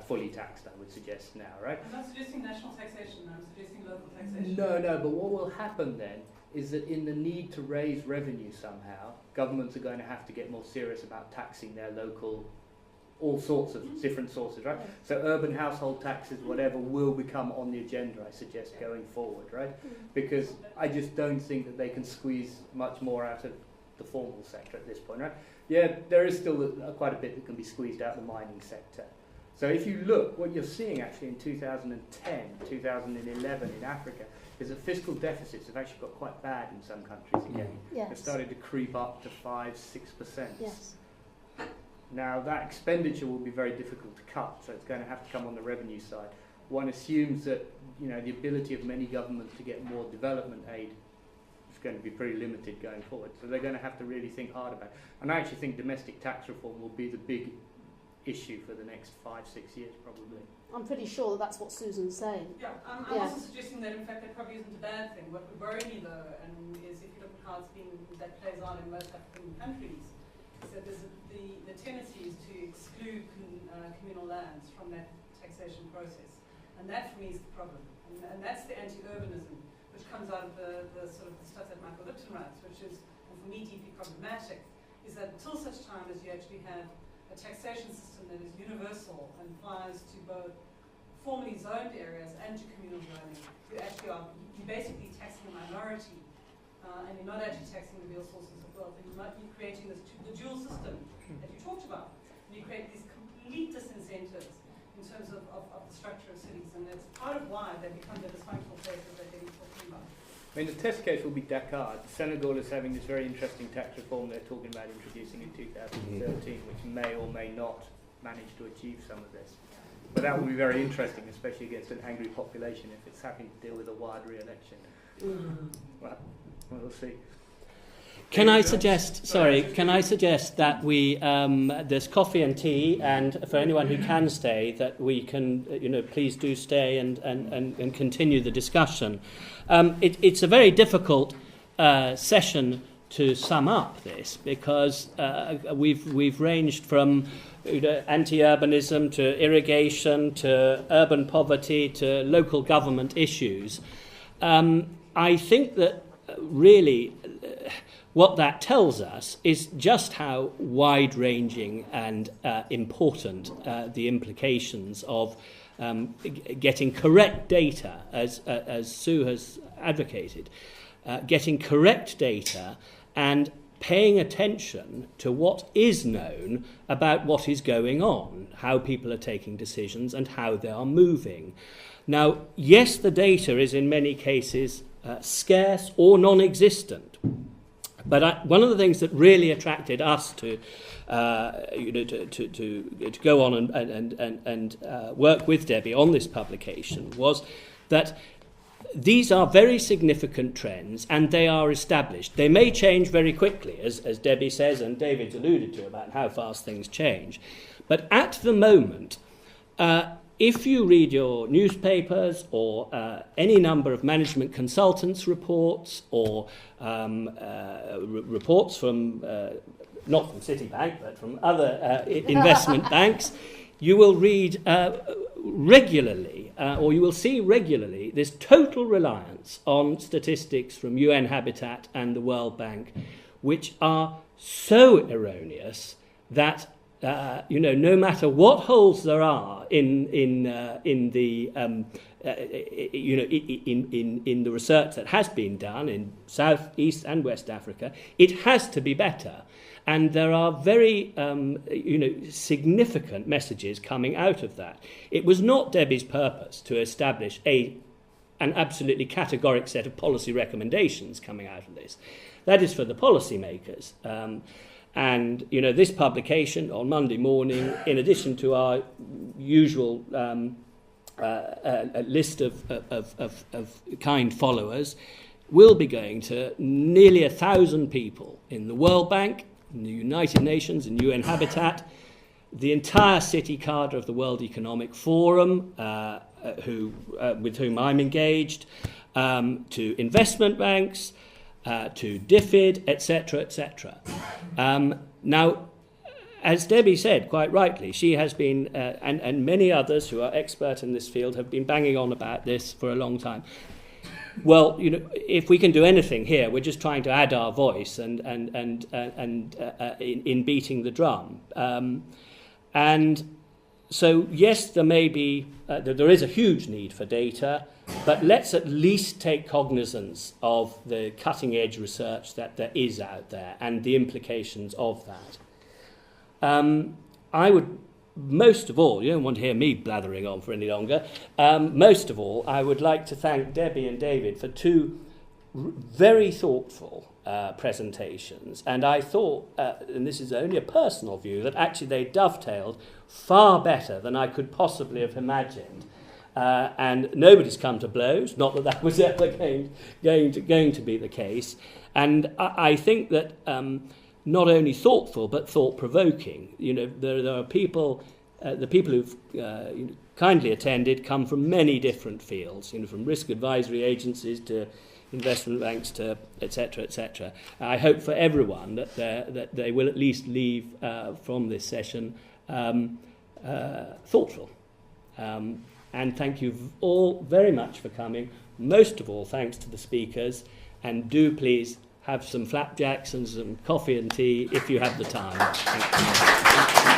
fully taxed, I would suggest now, right? I'm not suggesting national taxation, I'm suggesting local taxation. No, but what will happen then is that in the need to raise revenue somehow, governments are going to have to get more serious about taxing their local, all sorts of different sources, right? So urban household taxes, whatever, will become on the agenda, I suggest, going forward, right? Because I just don't think that they can squeeze much more out of the formal sector at this point, right? Yeah, there is still quite a bit that can be squeezed out of the mining sector. So if you look, what you're seeing actually in 2010, 2011 in Africa is that fiscal deficits have actually got quite bad in some countries again. Yes. They've started to creep up to 5-6%. Yes. Now that expenditure will be very difficult to cut, so it's going to have to come on the revenue side. One assumes that the ability of many governments to get more development aid is going to be pretty limited going forward. So they're going to have to really think hard about it. And I actually think domestic tax reform will be the big issue for the next 5-6 years probably. I'm pretty sure that's what Susan's saying. Yeah, I'm also suggesting that in fact that probably isn't a bad thing. What would worry me though, and is if you look at how that plays out in most African countries, is that the tendency is to exclude communal lands from that taxation process. And that for me is the problem. And that's the anti-urbanism, which comes out of the sort of the stuff that Michael Lipton writes, which is, for me, deeply problematic, is that until such time as you actually have a taxation system that is universal and applies to both formally zoned areas and to communal zoning, you're basically taxing a minority, and you're not actually taxing the real sources of wealth, and you're creating the dual system that you talked about. And you create these complete disincentives in terms of the structure of cities, and that's part of why they become the dysfunctional places that they're talking about. I mean, the test case will be Dakar. Senegal is having this very interesting tax reform they're talking about introducing in 2013, which may or may not manage to achieve some of this. But that will be very interesting, especially against an angry population if it's having to deal with a wide re-election. Well, we'll see. Can I suggest that we there's coffee and tea, and for anyone who can stay, that we can please do stay and continue the discussion. It's a very difficult session to sum up this, because we've ranged from anti-urbanism to irrigation to urban poverty to local government issues. I think that really what that tells us is just how wide-ranging and important the implications of getting correct data, as Sue has advocated, getting correct data and paying attention to what is known about what is going on, how people are taking decisions and how they are moving. Now, yes, the data is in many cases scarce or non-existent. But one of the things that really attracted us to go on and work with Debbie on this publication was that these are very significant trends, and they are established. They may change very quickly, as Debbie says, and David's alluded to about how fast things change. But at the moment, if you read your newspapers or any number of management consultants' reports or reports from, not from Citibank, but from other investment banks, you will read regularly, or you will see regularly, this total reliance on statistics from UN Habitat and the World Bank, which are so erroneous that no matter what holes there are in the research that has been done in South, East, and West Africa, it has to be better. And there are very, significant messages coming out of that. It was not Debbie's purpose to establish an absolutely categoric set of policy recommendations coming out of this. That is for the policymakers. And, this publication on Monday morning, in addition to our usual list of kind followers, will be going to nearly 1,000 people in the World Bank, in the United Nations, in UN Habitat, the entire city cadre of the World Economic Forum, with whom I'm engaged, to investment banks, to DFID, etc., etc. Now, as Debbie said quite rightly, she has been, and many others who are expert in this field have been banging on about this for a long time. well, you know, if we can do anything here, we're just trying to add our voice and in beating the drum. And so, yes, there may be, there is a huge need for data, but let's at least take cognizance of the cutting-edge research that there is out there and the implications of that. I would, most of all, you don't want to hear me blathering on for any longer, most of all, I would like to thank Debbie and David for two very thoughtful presentations, and I thought, and this is only a personal view, that actually they dovetailed far better than I could possibly have imagined. And nobody's come to blows, not that that was ever going to be the case. And I think that not only thoughtful, but thought-provoking. You know, there are people, the people who've kindly attended come from many different fields, you know, from risk advisory agencies to investment banks to etc., etc. I hope for everyone that they will at least leave from this session thoughtful. And thank you all very much for coming. Most of all, thanks to the speakers. And do please have some flapjacks and some coffee and tea if you have the time. Thank you.